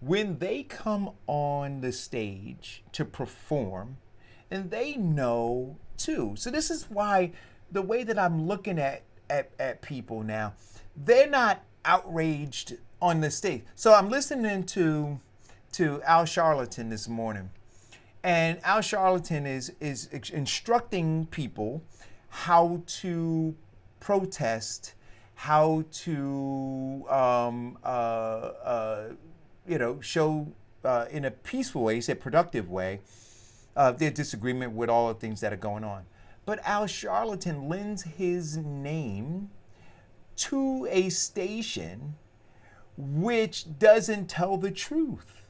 when they come on the stage to perform, and they know too. So this is why the way that I'm looking at people now, they're not outraged on the stage. So I'm listening to Al Charlatan this morning, and Al Charlatan is instructing people how to protest, how to show in a peaceful way, he said productive way, their disagreement with all the things that are going on. But Al Charlatan lends his name to a station which doesn't tell the truth,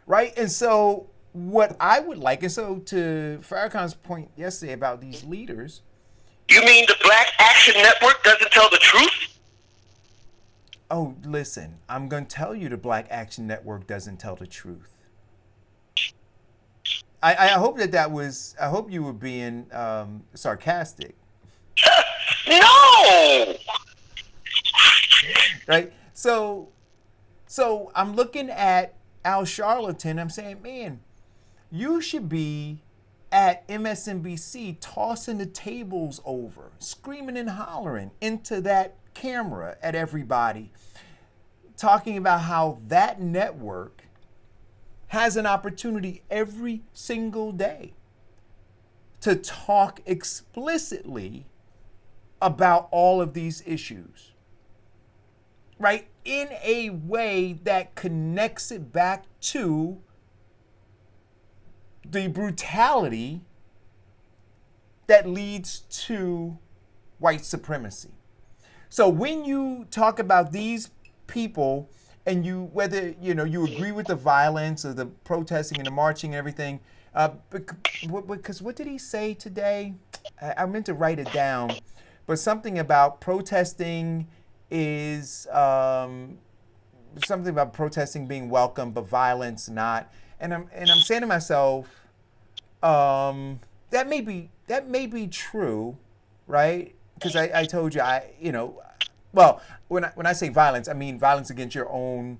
right? And so what I would like, and so to Farrakhan's point yesterday about these leaders. You mean the Black Action Network doesn't tell the truth? Oh, listen, I'm going to tell you the Black Action Network doesn't tell the truth. I hope I hope you were being sarcastic. No. Right? So I'm looking at Al Charlatan. I'm saying, man, you should be at MSNBC tossing the tables over, screaming and hollering into that camera at everybody, talking about how that network has an opportunity every single day to talk explicitly about all of these issues, right? In a way that connects it back to the brutality that leads to white supremacy. So when you talk about these people, and you, whether you agree with the violence or the protesting and the marching and everything, because what did he say today? I meant to write it down, but something about protesting is something about protesting being welcome, but violence not. And I'm saying to myself, that may be true, right? Because I told you, well, when I say violence, I mean violence against your own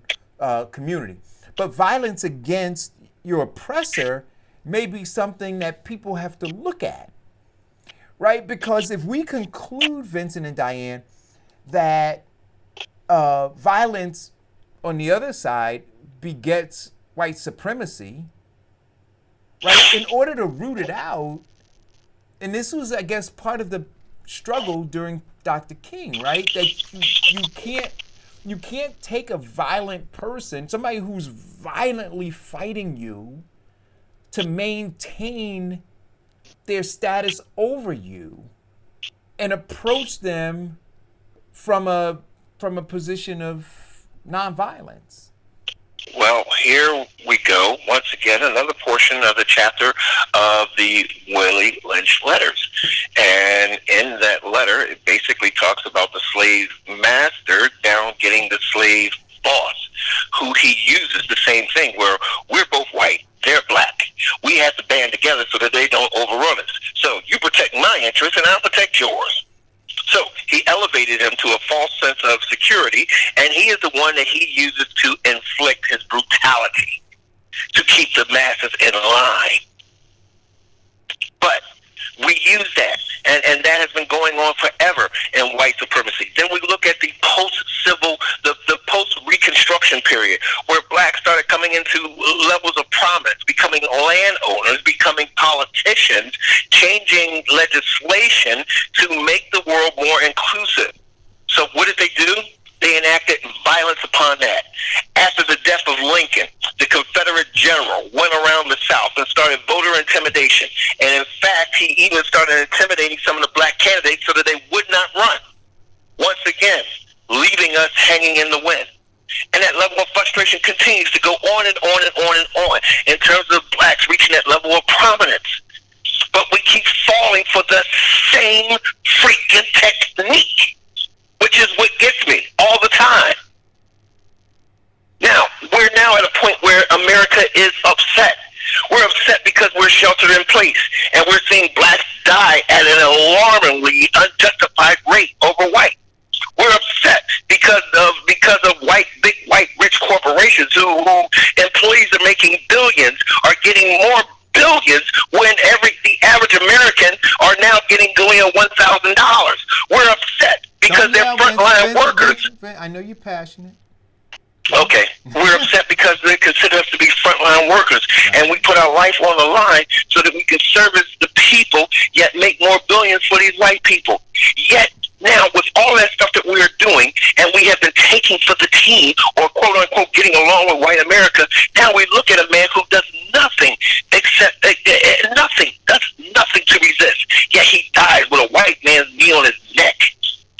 community. But violence against your oppressor may be something that people have to look at, right? Because if we conclude, Vincent and Diane, that violence on the other side begets white supremacy, right? In order to root it out, and this was, I guess, part of the struggle during Dr. King, right? That you can't take a violent person, somebody who's violently fighting you, to maintain their status over you, and approach them from a position of nonviolence. Well, here we go. Once again, another portion of the chapter of the Willie Lynch letters. And in that letter, it basically talks about the slave master down getting the slave boss, who he uses the same thing, where we're both white, they're black. We have to band together so that they don't overrun us. So you protect my interests and I'll protect yours. So he elevated him to a false sense of security, and he is the one that he uses to inflict his brutality to keep the masses in line. But we use that, and that has been going on forever in white supremacy. Then we look at the post-civil, the post-Reconstruction period, where blacks started coming into levels of prominence, becoming landowners, becoming politicians, changing legislation to make the world more inclusive. So what did they do? They enacted violence upon that. After the death of Lincoln, the Confederate general went around the South and started voter intimidation. And in fact, he even started intimidating some of the black candidates so that they would not run. Once again, leaving us hanging in the wind. And that level of frustration continues to go on and on and on and on in terms of blacks reaching that level of prominence. But we keep falling for the same freaking technique, which is what gets me all the time. Now, we're now at a point where America is upset. We're upset because we're sheltered in place, and we're seeing blacks die at an alarmingly unjustified rate over white. We're upset because of big white rich corporations who employees are making billions, are getting more billions when the average American are now getting going at $1,000. We're upset because they're frontline workers. I know you're passionate. Okay, we're upset because they consider us to be frontline workers, and we put our life on the line so that we can service the people, yet make more billions for these white people. Yet now, with all that stuff that we're doing, and we have been taking for the team, or quote unquote getting along with white America, now we look at a man who does nothing except does nothing to resist. Yet he dies with a white man's knee on his neck.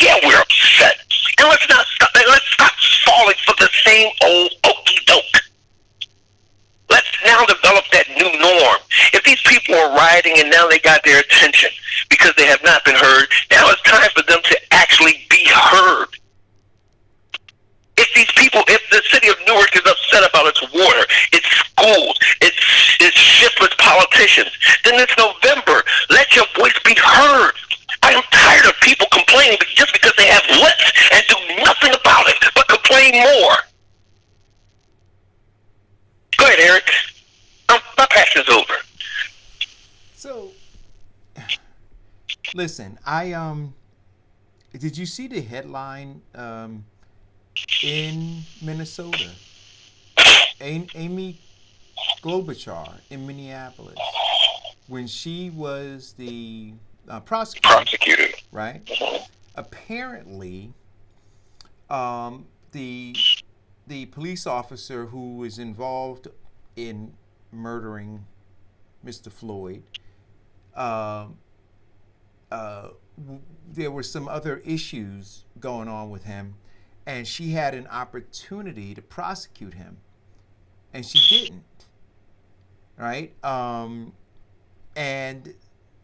Yeah, we're upset. And let's stop falling for the same old okey doke. Let's now develop that new norm. If these people are rioting and now they got their attention because they have not been heard, now it's time for them to actually be heard. If the city of Newark is upset about its water, its schools, its shiftless politicians, then it's November. Let your voice be heard. I I am tired of people complaining just because they have lips and do nothing about it but complain more. Go ahead, Eric. My passion's over. So, listen, did you see the headline in Minnesota? Amy Klobuchar in Minneapolis, when she was the prosecutor, right? Apparently, the police officer who was involved in murdering Mr. Floyd, there were some other issues going on with him, and she had an opportunity to prosecute him, and she didn't. Right? And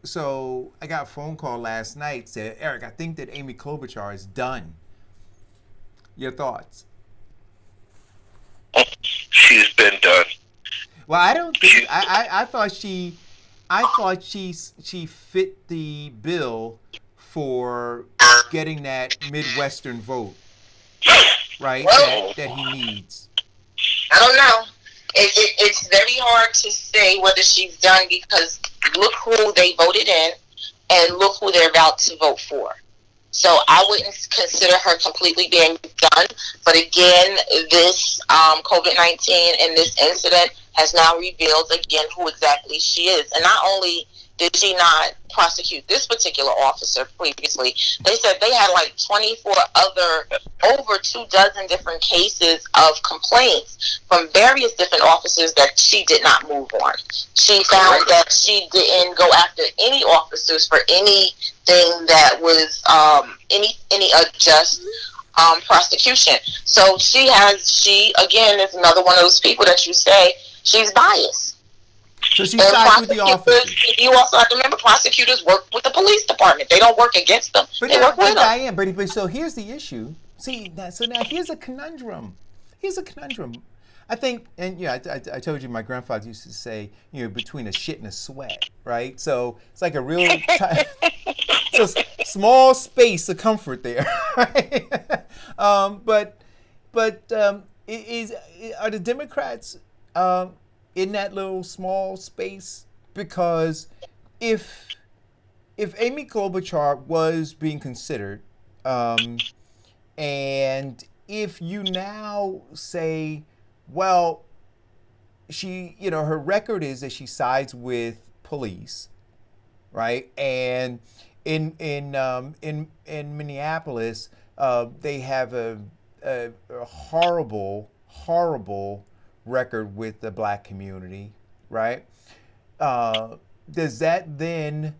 so I got a phone call last night, said, Eric, I think that Amy Klobuchar is done. Your thoughts? She's been done. Well, I don't think I thought she fit the bill for getting that Midwestern vote, right? Well, that he needs. I don't know. It's very hard to say whether she's done, because look who they voted in and look who they're about to vote for. So I wouldn't consider her completely being done. But again, this COVID-19 and this incident has now revealed again who exactly she is. And not only did she not prosecute this particular officer previously, they said they had like 24 other, over 24 different cases of complaints from various different officers that she did not move on. She found that she didn't go after any officers for anything that was any unjust prosecution. So she again is another one of those people that you say she's biased. So she sides with the officers. You also have to remember, prosecutors work with the police department. They don't work against them. They work with them. Diane, but so here's the issue. See, so now here's a conundrum. I think, and yeah, I told you my grandfather used to say, between a shit and a sweat, right? So it's like a real so small space of comfort there, right? Are the Democrats in that little small space? Because if Amy Klobuchar was being considered, and if you now say, well, she, her record is that she sides with police, right? And in Minneapolis, they have a horrible record with the black community, right? Does that then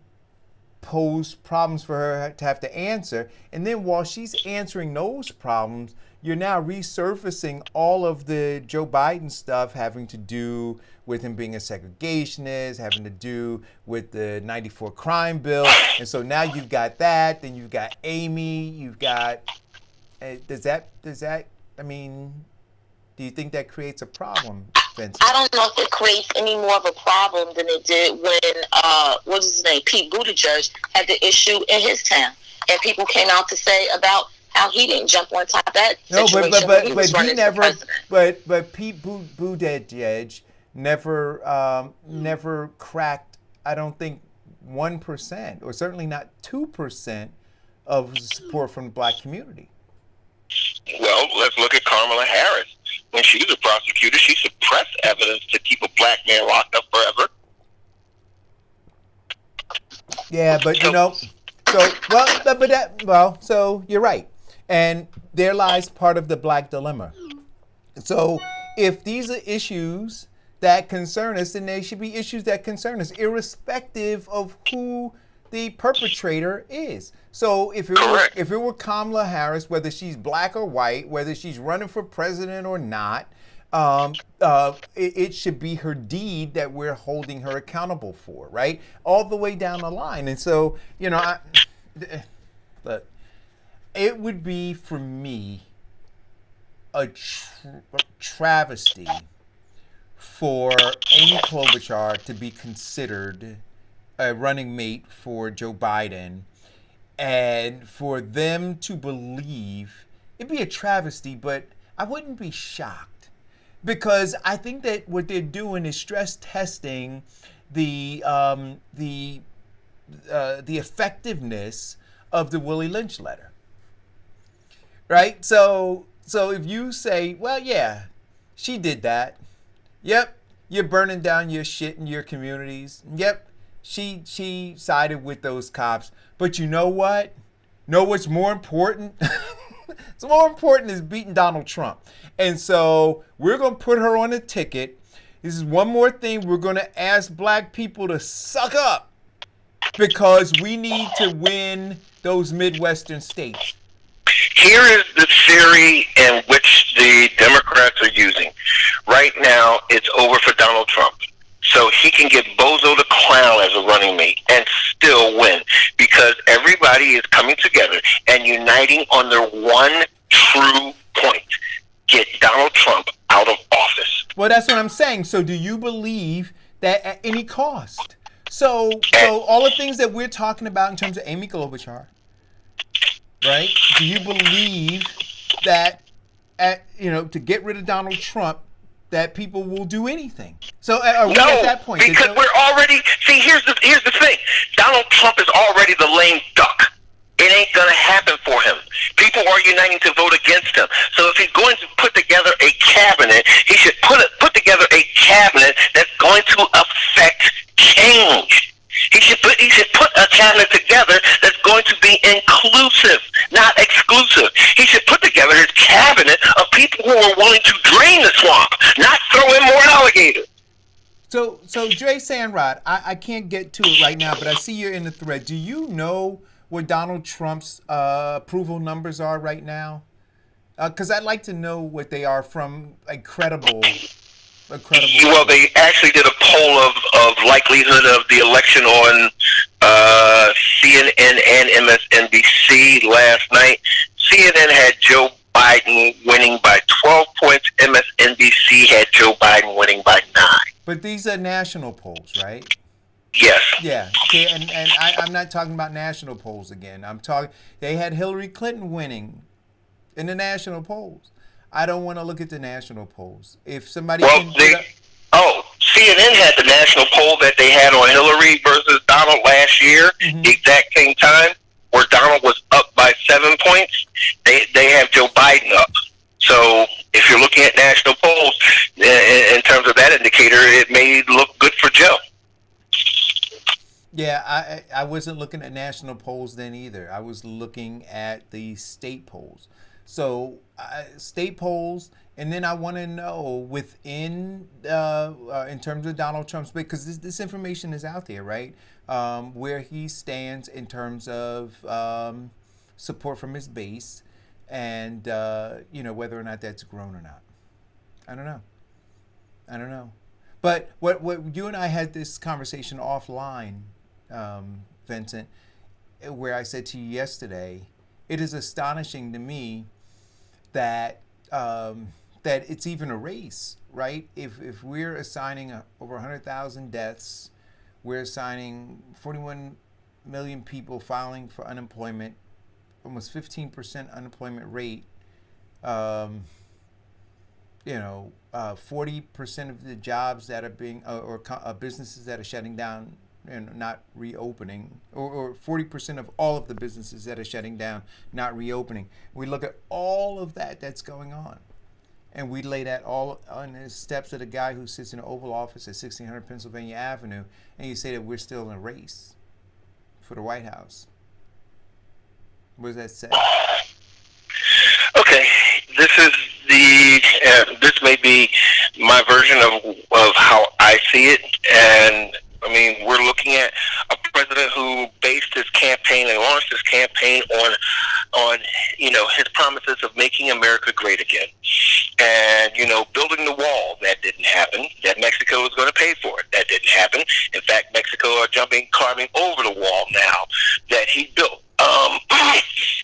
pose problems for her to have to answer? And then while she's answering those problems, you're now resurfacing all of the Joe Biden stuff having to do with him being a segregationist, having to do with the 94 crime bill. And so now you've got that, then you've got Amy, you've got, does that, I mean, do you think that creates a problem, Vincent? I don't know if it creates any more of a problem than it did when, what is his name, Pete Buttigieg had the issue in his town. And people came out to say about how he didn't jump on top of that situation. But he never, but Pete Buttigieg never cracked, I don't think, 1%, or certainly not 2% of support from the black community. Well, let's look at Kamala Harris. When she was a prosecutor, she suppressed evidence to keep a black man locked up forever. Yeah, but so you're right. And there lies part of the black dilemma. So if these are issues that concern us, then they should be issues that concern us, irrespective of who the perpetrator is. So if it were Kamala Harris, whether she's black or white, whether she's running for president or not, it should be her deed that we're holding her accountable for, right? All the way down the line. And so, look, it would be, for me, a travesty for Amy Klobuchar to be considered a running mate for Joe Biden And for them to believe, it'd be a travesty, but I wouldn't be shocked, because I think that what they're doing is stress testing the effectiveness of the Willie Lynch letter, right? So if you say, well, yeah, she did that. Yep, you're burning down your shit in your communities. Yep, she sided with those cops. But you know what? Know what's more important? What's more important is beating Donald Trump. And so we're going to put her on a ticket. This is one more thing we're going to ask black people to suck up, because we need to win those Midwestern states. Here is the theory in which the Democrats are using. Right now, it's over for Donald Trump. So he can get Bozo the Clown as a running mate and still win, because everybody is coming together and uniting on their one true point: get Donald Trump out of office. Well, that's what I'm saying. So do you believe that at any cost? So all the things that we're talking about in terms of Amy Klobuchar, right? Do you believe that to get rid of Donald Trump, that people will do anything? So are we at that point? Because we're already, here's the thing. Donald Trump is already the lame duck. It ain't going to happen for him. People are uniting to vote against him. So if he's going to put together a cabinet, he should put together a cabinet that's going to affect change. He should put a cabinet together that's going to be inclusive, not exclusive. He should put together his cabinet of people who are willing to drain the swamp, not throw in more alligators. So Dre Sandrod, I can't get to it right now, but I see you're in the thread. Do you know what Donald Trump's approval numbers are right now? Because I'd like to know what they are from a credible. Well, they actually did a poll of likelihood of the election on CNN and MSNBC last night. CNN had Joe Biden winning by 12 points. MSNBC had Joe Biden winning by 9. But these are national polls, right? Yes. Yeah. Okay, and I'm not talking about national polls again. They had Hillary Clinton winning in the national polls. I don't want to look at the national polls. If somebody CNN had the national poll that they had on Hillary versus Donald last year, the exact same time, where Donald was up by 7 points. They have Joe Biden up. So if you're looking at national polls, in terms of that indicator, it may look good for Joe. Yeah, I wasn't looking at national polls then either. I was looking at the state polls. So state polls, and then I want to know within, in terms of Donald Trump's, because this information is out there, right? Where he stands in terms of support from his base, and whether or not that's grown or not. I don't know. But what you and I had this conversation offline, Vincent, where I said to you yesterday, it is astonishing to me that that it's even a race, right? If we're assigning over 100,000 deaths, we're assigning 41 million people filing for unemployment, almost 15% unemployment rate. 40% of the jobs that are being, or businesses that are shutting down and not reopening, or 40% of all of the businesses that are shutting down, not reopening. We look at all of that's going on, and we lay that all on the steps of the guy who sits in the Oval Office at 1600 Pennsylvania Avenue, and you say that we're still in a race for the White House. What does that say? Okay, this may be my version of how I see it, and I mean, we're looking at a president who based his campaign and launched his campaign on his promises of making America great again, and building the wall. That didn't happen. That Mexico was going to pay for it. That didn't happen. In fact, Mexico are climbing over the wall now that he built.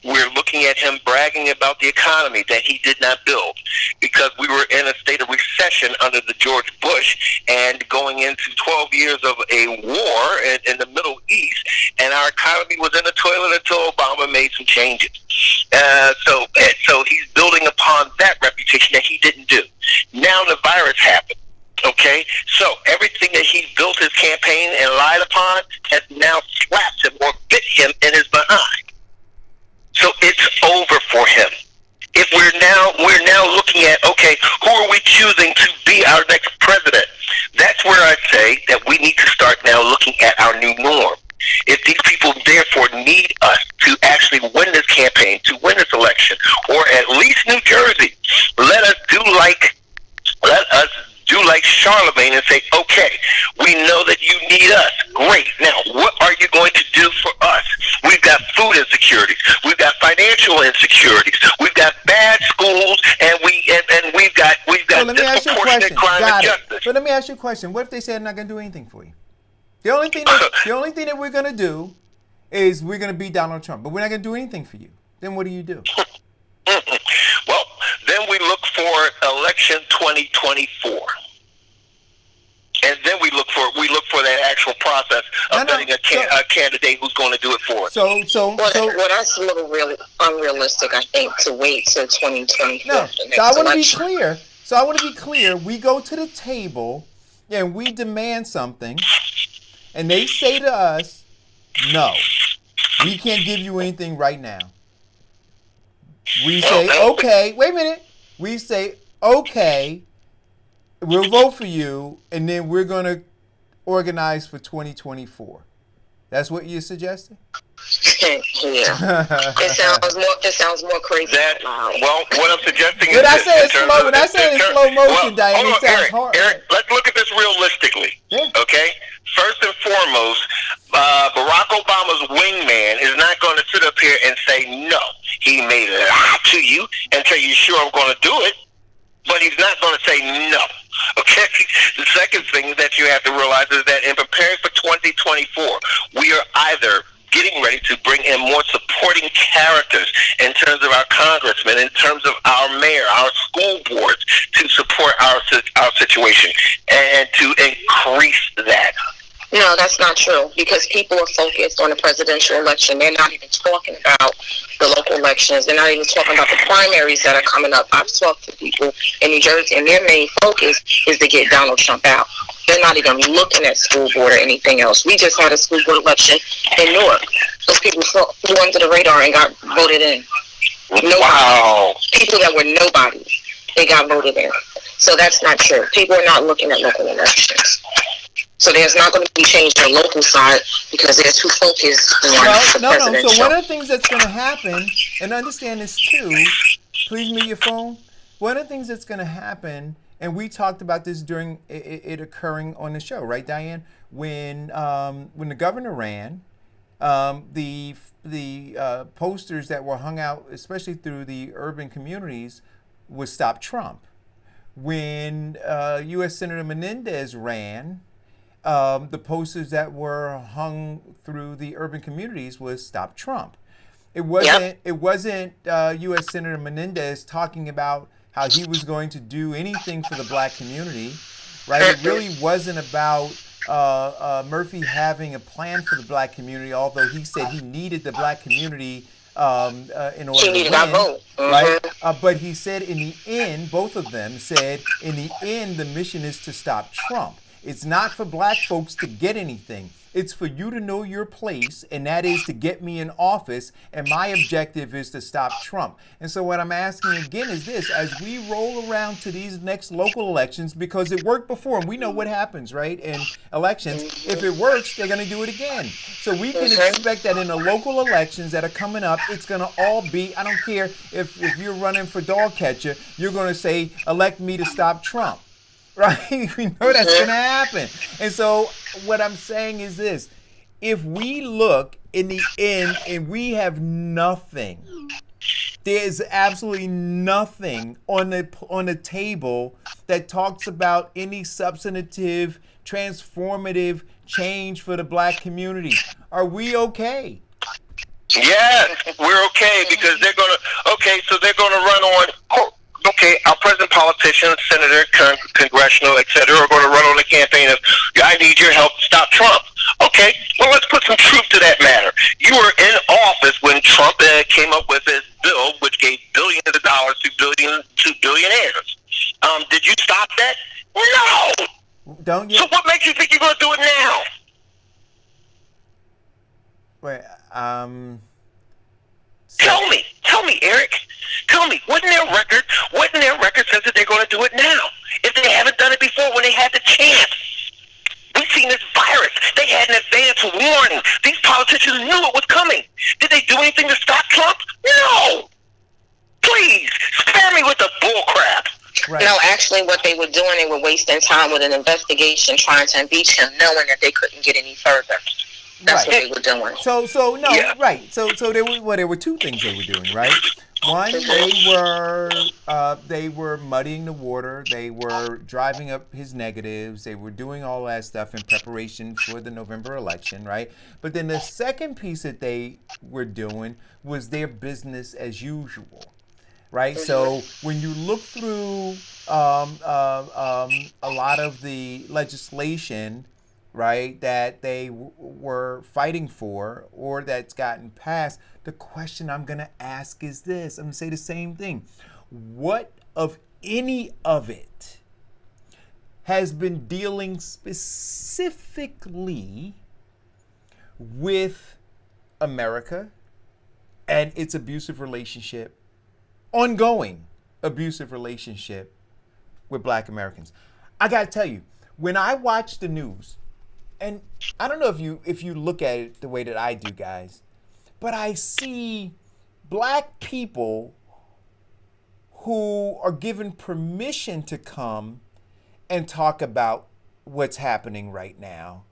We're looking at him bragging about the economy that he did not build, because we were in a state of recession under the George Bush and going into 12 years of a war in the Middle East, and our economy economy was in the toilet until Obama made some changes. So he's building upon that reputation that he didn't do. Now the virus happened. Okay, so everything that he built his campaign and lied upon has now slapped him or bit him in his behind. So it's over for him. If we're now looking at, okay, who are we choosing to be our next president? That's where I say that we need to start now looking at our new norm. If these people therefore need us to actually win this campaign, to win this election, or at least New Jersey, let us do like Charlemagne and say, okay, we know that you need us. Great. Now, what are you going to do for us? We've got food insecurities. We've got financial insecurities. We've got bad schools, and we've got disproportionate crime and justice. But let me ask you a question. What if they say they're not going to do anything for you? The only thing that we're going to do is we're going to beat Donald Trump, but we're not going to do anything for you. Then what do you do? Well, then we look for election 2024. And then we look for that actual process of getting a candidate who's going to do it for us. Well, that's a little really unrealistic, I think, to wait till 2024. No, so I want to be clear. We go to the table and we demand something, and they say to us, "No, we can't give you anything right now." We say, "Okay, wait a minute." We say, "Okay, we'll vote for you, and then we're going to organize for 2024. That's what you're suggesting? Yeah. It sounds more crazy. Well, what I'm suggesting is when I say it in slow motion, Diane, it sounds hard. Eric, let's look at this realistically. Yeah. Okay? First and foremost, Barack Obama's wingman is not going to sit up here and say no. He may lie to you and tell you, sure, I'm going to do it, but he's not going to say no. Okay? The second thing that you have to realize is that in preparing for 2024, we are either getting ready to bring in more supporting characters in terms of our congressmen, in terms of our mayor, our school boards, to support our situation and to increase that. No, that's not true, because people are focused on the presidential election. They're not even talking about the local elections. They're not even talking about the primaries that are coming up. I've talked to people in New Jersey, and their main focus is to get Donald Trump out. They're not even looking at school board or anything else. We just had a school board election in Newark. Those people flew under the radar and got voted in. Nobody. Wow. People that were nobody, they got voted in. So that's not true. People are not looking at local elections. So there's not going to be change on the local side because they're too focused on presidential. So one of the things that's going to happen, and understand this too, please mute your phone. One of the things that's going to happen, and we talked about this during it occurring on the show, right, Diane? When the governor ran, the posters that were hung out, especially through the urban communities, was Stop Trump. When U.S. Senator Menendez ran, the posters that were hung through the urban communities was Stop Trump. It wasn't U.S. Senator Menendez talking about how he was going to do anything for the black community, right? It really wasn't about Murphy having a plan for the black community, although he said he needed the black community in order to win, right? But he said in the end, both of them said, in the end, the mission is to stop Trump. It's not for black folks to get anything. It's for you to know your place, and that is to get me in office, and my objective is to stop Trump. And so what I'm asking again is this: as we roll around to these next local elections, because it worked before, and we know what happens, right, in elections. If it works, they're going to do it again. So we can expect that in the local elections that are coming up, it's going to all be, I don't care if you're running for dog catcher, you're going to say, elect me to stop Trump. Right? We know that's going to happen. And so what I'm saying is this: if we look in the end and we have nothing, there's absolutely nothing on the table that talks about any substantive, transformative change for the black community. Are we okay? Yes, we're okay, because they're going to run on. Okay, our present politicians, senator, congressional, etc., are going to run on the campaign of, I need your help to stop Trump. Okay, well, let's put some truth to that matter. were in office when Trump came up with his bill, which gave billions of dollars to billionaires. Did you stop that? No. Don't you? So what makes you think you're going to do it now? Wait, Tell me, Eric. Tell me, wouldn't their record says that they're going to do it now? If they haven't done it before when they had the chance. We've seen this virus. They had an advance warning. These politicians knew it was coming. Did they do anything to stop Trump? No. Please, spare me with the bull crap. right. No, actually, what they were doing, they were wasting time with an investigation trying to impeach him, knowing that they couldn't get any further. That's Right. what they were doing. So no, Yeah. right. So there were two things they were doing, right? One, they were muddying the water. They were driving up his negatives. They were doing all that stuff in preparation for the November election, right? But then the second piece that they were doing was their business as usual, right? So when you look through a lot of the legislation, right, that they were fighting for or that's gotten passed, the question I'm going to ask is this. I'm going to say the same thing. What of any of it has been dealing specifically with America and its abusive relationship, ongoing abusive relationship with Black Americans? I got to tell you, when I watch the news, and I don't know if you look at it the way that I do, guys, but I see Black people who are given permission to come and talk about what's happening right now.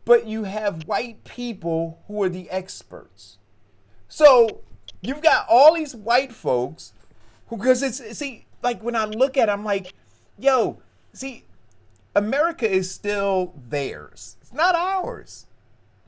But you have white people who are the experts. So you've got all these white folks who, because see, like when I look at it, I'm like, yo, see, America is still theirs. It's not ours.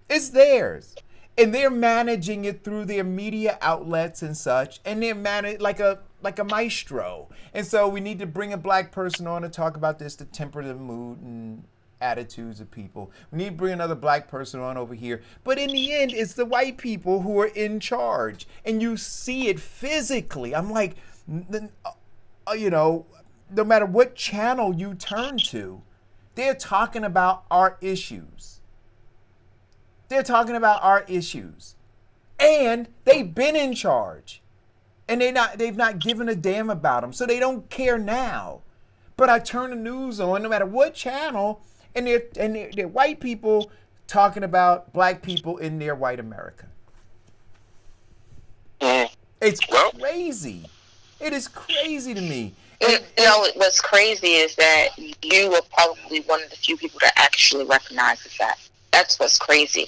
It's theirs. And they're managing it through their media outlets and such. And they're managed like a maestro. And so we need to bring a Black person on to talk about this to temper the mood and attitudes of people. We need to bring another Black person on over here. But in the end, it's the white people who are in charge. And you see it physically. I'm like, you know, no matter what channel you turn to, they're talking about our issues. They're talking about our issues. And they've been in charge. And they've not given a damn about them. So they don't care now. But I turn the news on, no matter what channel, and they're white people talking about Black people in their white America. It's crazy. It is crazy to me. You know, what's crazy is that you are probably one of the few people that actually recognizes that. That's what's crazy.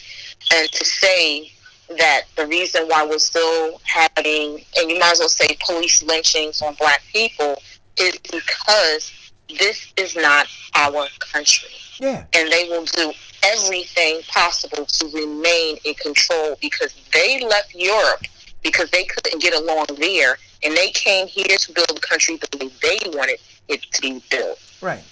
And to say that the reason why we're still having, and you might as well say police lynchings on Black people, is because this is not our country. Yeah. And they will do everything possible to remain in control because they left Europe because they couldn't get along there. And they came here to build the country the way they wanted it to be built. Right.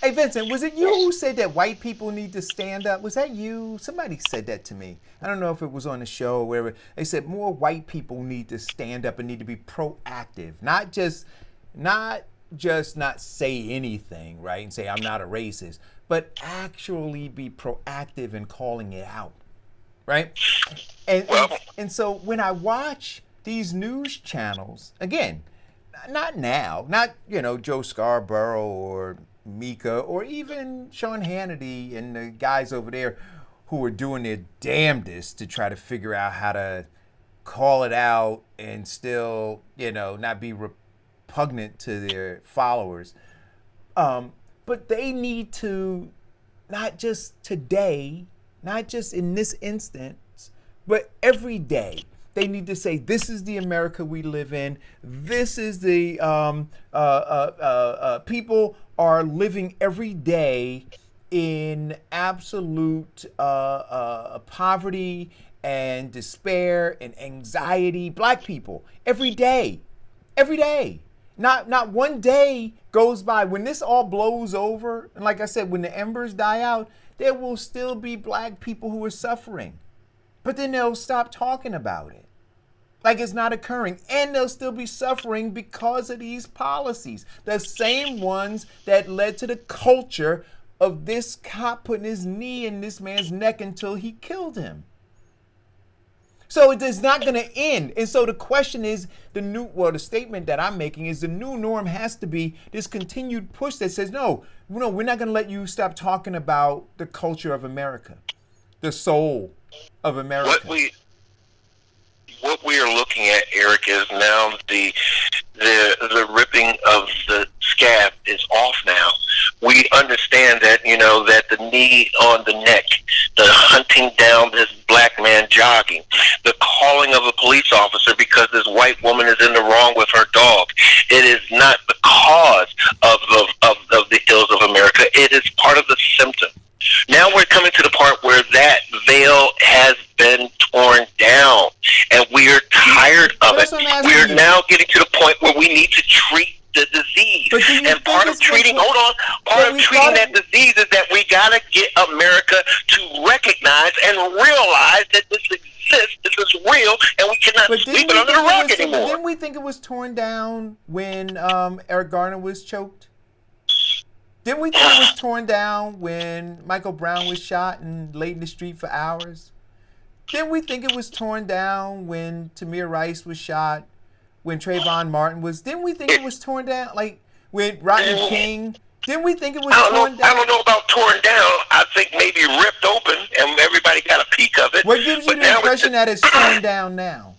Hey, Vincent, was it you who said that white people need to stand up? Was that you? Somebody said that to me. I don't know if it was on the show or wherever. They said more white people need to stand up and need to be proactive. Not just not say anything, right, and say I'm not a racist, but actually be proactive in calling it out, right? And so when I watch these news channels, again, not now, not, you know, Joe Scarborough or Mika or even Sean Hannity and the guys over there who are doing their damnedest to try to figure out how to call it out and still, you know, not be repugnant to their followers. But they need to, not just today, not just in this instance, but every day, they need to say, this is the America we live in. This is the people are living every day in absolute poverty and despair and anxiety. Black people, every day. Not one day goes by. When this all blows over, and like I said, when the embers die out, there will still be Black people who are suffering. but then they'll stop talking about it. Like it's not occurring. And they'll still be suffering because of these policies. The same ones that led to the culture of this cop putting his knee in this man's neck until he killed him. So it is not going to end. And so the question is, the statement that I'm making is the new norm has to be this continued push that says, no, we're not going to let you stop talking about the culture of America, the soul of America. What we are looking at, Eric, is now the ripping of the scab is off now. We understand that, that the knee on the neck, the hunting down this black man jogging, the calling of a police officer because this white woman is in the wrong with her dog. It is not the cause of the ills of America. It is part of the symptom. Now we're coming to the part where that veil has been torn down, and we are tired of it. We are now getting to the point where we need to treat the disease. And part of treating, that disease is that we gotta get America to recognize and realize that this exists, this is real, and we cannot sweep it under the rug anymore. Didn't we think it was torn down when Eric Garner was choked? Didn't we think it was torn down when Michael Brown was shot and laid in the street for hours? Didn't we think it was torn down when Tamir Rice was shot, when Trayvon Martin was? Didn't we think it was torn down? Like with Rodney King? Didn't we think it was torn down? I don't know about torn down. I think maybe ripped open and everybody got a peek of it. What gives you the impression that it's torn down now?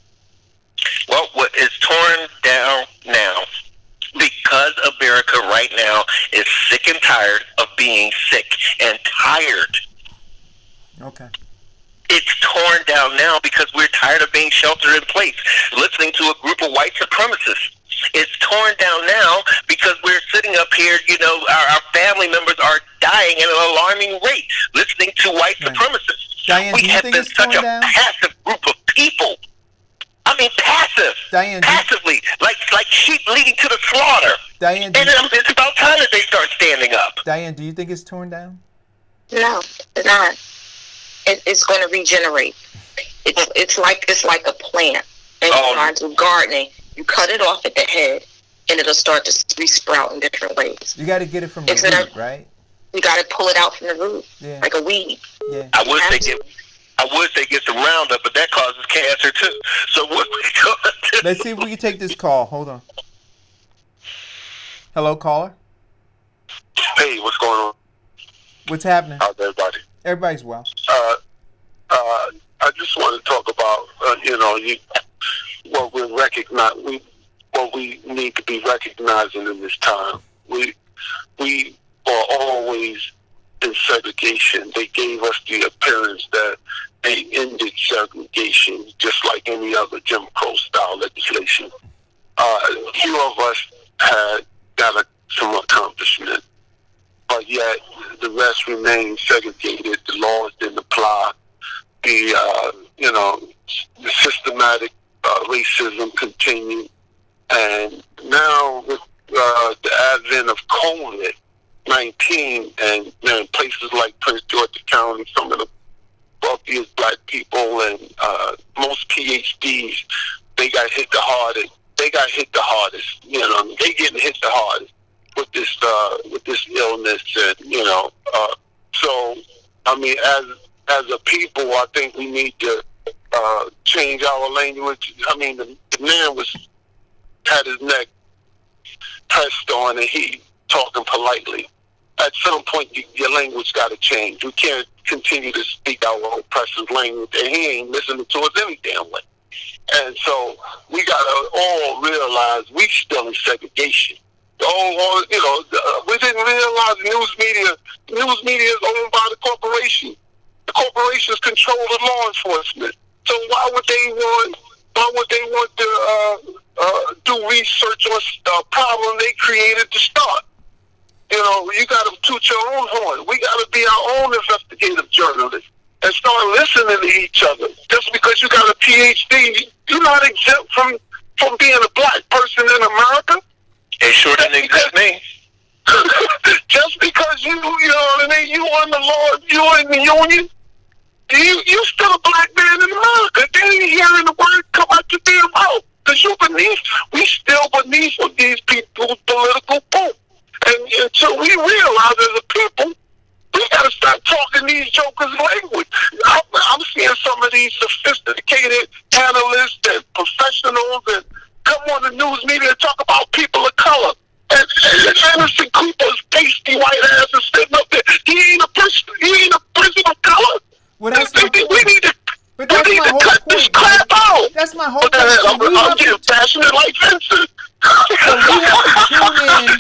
Well, what is torn down now? Because America right now is sick and tired of being sick and tired. Okay. It's torn down now because we're tired of being sheltered in place, listening to a group of white supremacists. It's torn down now because we're sitting up here, our family members are dying at an alarming rate, listening to white supremacists. Diane, we have been such a passive group of people. I mean, passive. Diane, passively, like sheep leading to the slaughter. Diane, and it's about time that they start standing up. Diane, do you think it's torn down? No, it's not. It's going to regenerate. It's like a plant, and you try to do gardening. You cut it off at the head, and it'll start to resprout in different ways. You got to get it from the root, right? You got to pull it out from the root, like a weed. Yeah. I would say get some Roundup, but that causes cancer too. So what we going to do? Let's see if we can take this call. Hold on. Hello, caller. Hey, what's going on? What's happening? How's everybody? Everybody's well. I just want to talk about what we need to be recognizing in this time. We are always in segregation. They gave us the appearance that they ended segregation just like any other Jim Crow style legislation. Few of us had got some accomplishment, but yet the rest remained segregated. The laws didn't apply. The systematic racism continued, and now with the advent of COVID-19 and places like Prince George's County, some of the wealthiest black people and most PhDs, they got hit the hardest. They getting hit the hardest with this illness, and so I mean, as a people, I think we need to change our language. I mean, the man had his neck pressed on, and he talking politely. At some point, your language got to change. We can't continue to speak our oppressor's language, and he ain't listening to us any damn way. And so we got to all realize we still in segregation. We didn't realize news media is owned by the corporation. The corporations control the law enforcement. So why would they want to do research on a problem they created to start? You got to toot your own horn. We got to be our own investigative journalists and start listening to each other. Just because you got a PhD, you're not exempt from being a black person in America. It sure didn't exist me. Just because you know what I mean, you on the law, you in the union, you still a black man in America. these sophisticated analysts and professionals and come on the news media and talk about people of color. And Anderson Cooper's pasty white ass is sitting up there. He ain't a person of color. Well, that's we need to, but that's we need my to whole cut this point. crap out. That's my whole But point. I'm getting passionate like Vincent. So we have to tune in.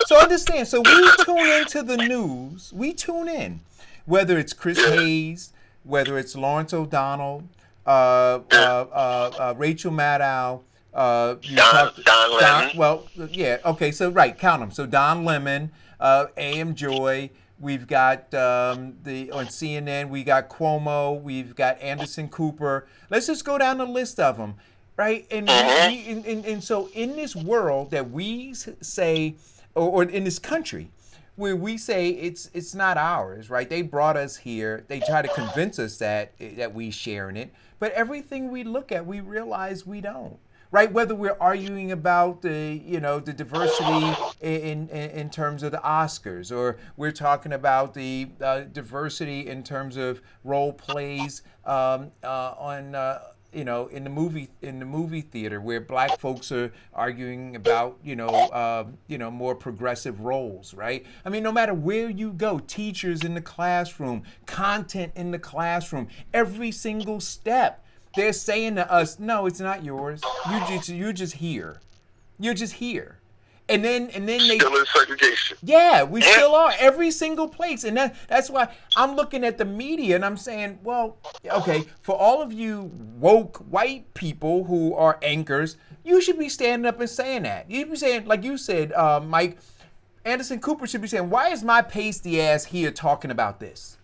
So understand. So we tune into the news. We tune in, whether it's Chris Hayes, whether it's Lawrence O'Donnell, Rachel Maddow. Don Lemon. Well, yeah. Okay. So right, count them. So Don Lemon, A.M. Joy. We've got on CNN. We got Cuomo. We've got Anderson Cooper. Let's just go down the list of them, right? And and so in this world that we say, or in this country, where we say it's not ours, right? They brought us here. They try to convince us that we share in it, but everything we look at, we realize we don't. Right, whether we're arguing about the diversity in terms of the Oscars, or we're talking about the diversity in terms of role plays in the movie theater, where black folks are arguing about more progressive roles, right? I mean, no matter where you go, teachers in the classroom, content in the classroom, every single step. They're saying to us, no, it's not yours. You're just here. You're just here. And then they still in segregation. Yeah, we still are. Every single place. And that's why I'm looking at the media and I'm saying, well, okay, for all of you woke white people who are anchors, you should be standing up and saying that. You should be saying, like you said, Mike, Anderson Cooper should be saying, why is my pasty ass here talking about this?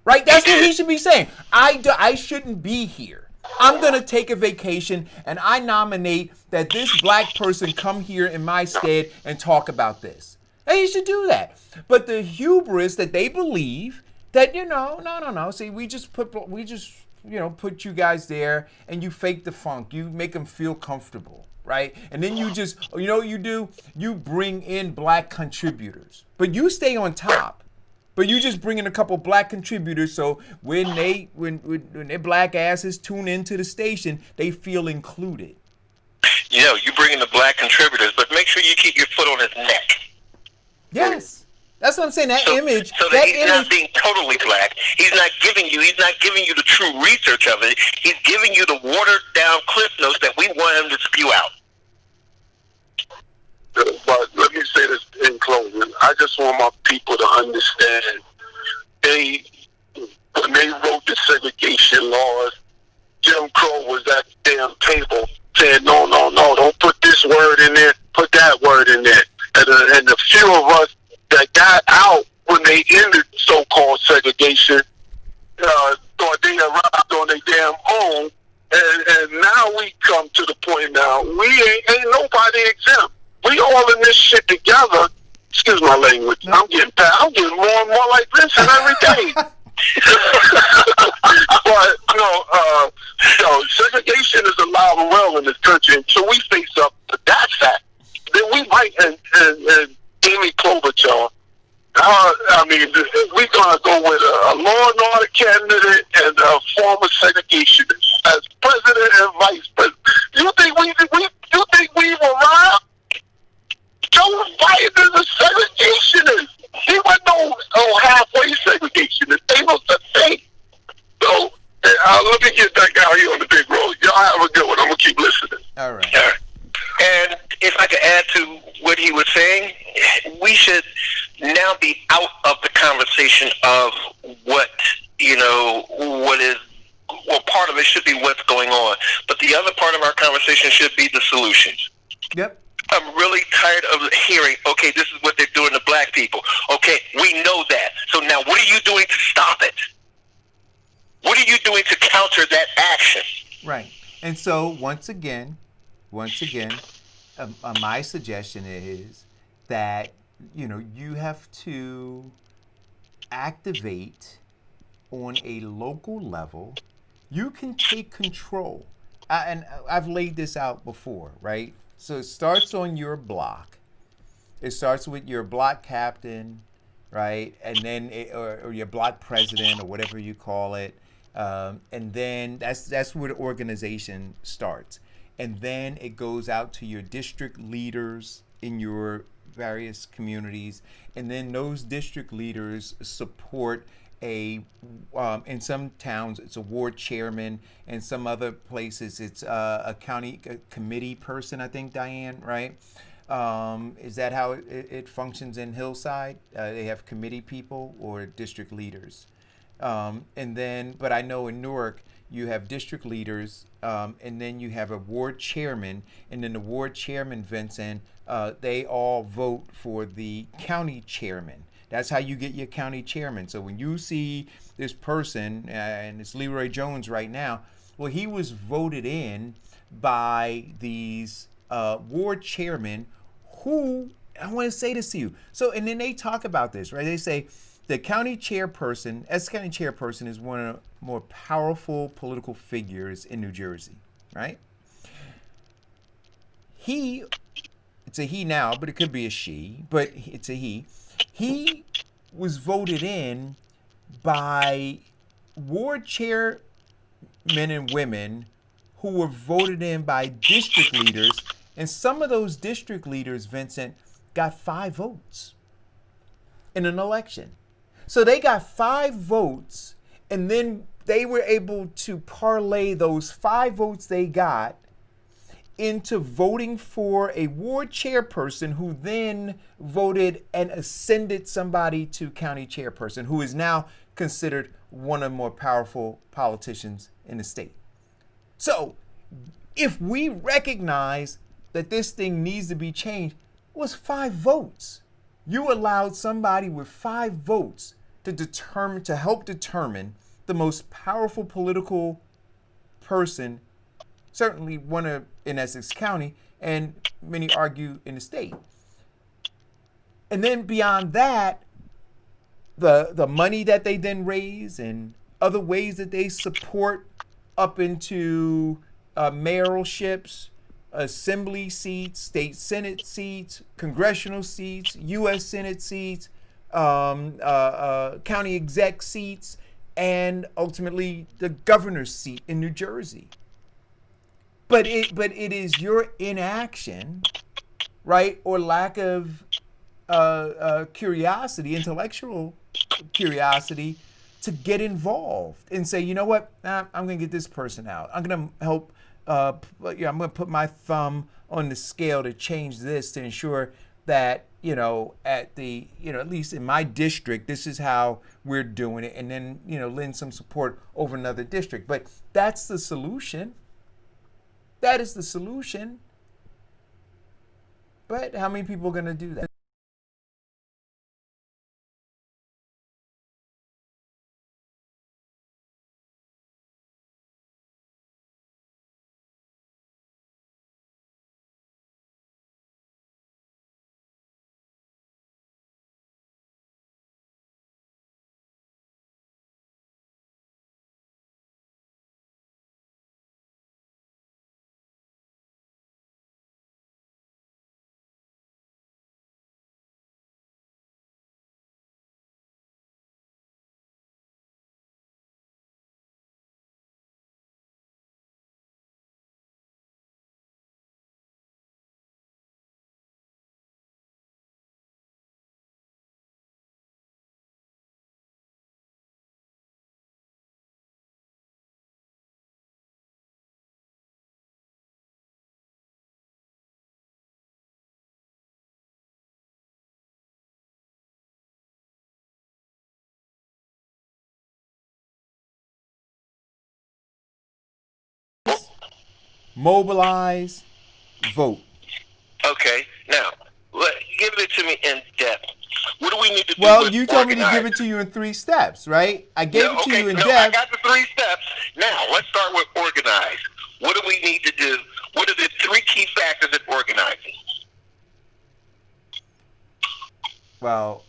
Right? That's what he should be saying. I shouldn't be here. I'm going to take a vacation and I nominate that this black person come here in my stead and talk about this. And he should do that. But the hubris that they believe that, no. See, we just put you guys there and you fake the funk. You make them feel comfortable. Right? And then you just, what you do? You bring in black contributors. But you stay on top. But you just bring in a couple black contributors, so when their black asses tune into the station, they feel included. You bring in the black contributors, but make sure you keep your foot on his neck. Yes, that's what I'm saying. That image, so that he's not being totally black. He's not giving you the true research of it. He's giving you the watered down cliff notes that we want him to spew out. But let me say this in closing. I just want my people to understand. When they wrote the segregation laws, Jim Crow was at the damn table saying, no, don't put this word in there, put that word in there. And the few of us that got out when they ended so-called segregation thought they arrived on their damn own. And now we come to the point now, we ain't nobody exempt. We all in this shit together. Excuse my language. I'm getting more and more like Vincent every day. But segregation is alive and well in this country, and so we face up to that fact. Then we might, and Amy Klobuchar, we're gonna go with a law and order candidate and a former segregationist as president and vice president. You think we've arrived? Joe Biden is a segregationist. He wasn't no halfway segregationist. They was the thing. So, let me get that guy here on the big road. Y'all have a good one. I'm going to keep listening. All right. And if I could add to what he was saying, we should now be out of the conversation of part of it should be what's going on. But the other part of our conversation should be the solutions. Yep. I'm really tired of hearing, okay, this is what they're doing to black people. Okay, we know that. So now what are you doing to stop it? What are you doing to counter that action? Right. And so once again, my suggestion is that, you have to activate on a local level. You can take control. And I've laid this out before, right? So it starts on your block. It starts with your block captain, right? And then, or your block president or whatever you call it. And then that's where the organization starts. And then it goes out to your district leaders in your various communities. And then those district leaders support in some towns it's a ward chairman, and some other places it's a county committee person, I think, Diane, right? Is that how it functions in Hillside? They have committee people or district leaders. And then, but I know in Newark, you have district leaders, and then you have a ward chairman, and then the ward chairman, Vincent, they all vote for the county chairman. That's how you get your county chairman. So when you see this person, and it's Leroy Jones right now, well, he was voted in by these ward chairmen who, I want to say this to you. So, and then they talk about this, right? They say, the county chairperson, as county chairperson, is one of the more powerful political figures in New Jersey, right? It's a he now, but it could be a she, but it's a he. He was voted in by ward chairmen and women who were voted in by district leaders, and some of those district leaders, Vincent, got 5 votes in an election. So they got 5 votes, and then they were able to parlay those 5 votes they got into voting for a ward chairperson, who then voted and ascended somebody to county chairperson, who is now considered one of the more powerful politicians in the state. So if we recognize that this thing needs to be changed, it was 5 votes. You allowed somebody with 5 votes to help determine the most powerful political person, certainly one in Essex County, and many argue in the state. And then beyond that, the money that they then raise and other ways that they support up into mayoralships, assembly seats, state senate seats, congressional seats, U.S. Senate seats, county exec seats, and ultimately the governor's seat in New Jersey. But it is your inaction, right, or lack of curiosity, intellectual curiosity, to get involved and say, you know what, I'm going to get this person out. I'm going to help. I'm going to put my thumb on the scale to change this, to ensure that, at least in my district, this is how we're doing it, and then, lend some support over another district. But that's the solution. That is the solution. But how many people are going to do that? Mobilize, vote. Okay, now give it to me in depth. What do we need to do? Well, you told me to give it to you in 3 steps, right? I gave it to you in depth. I got the 3 steps. Now, let's start with organize. What do we need to do? What are the 3 key factors in organizing? Well,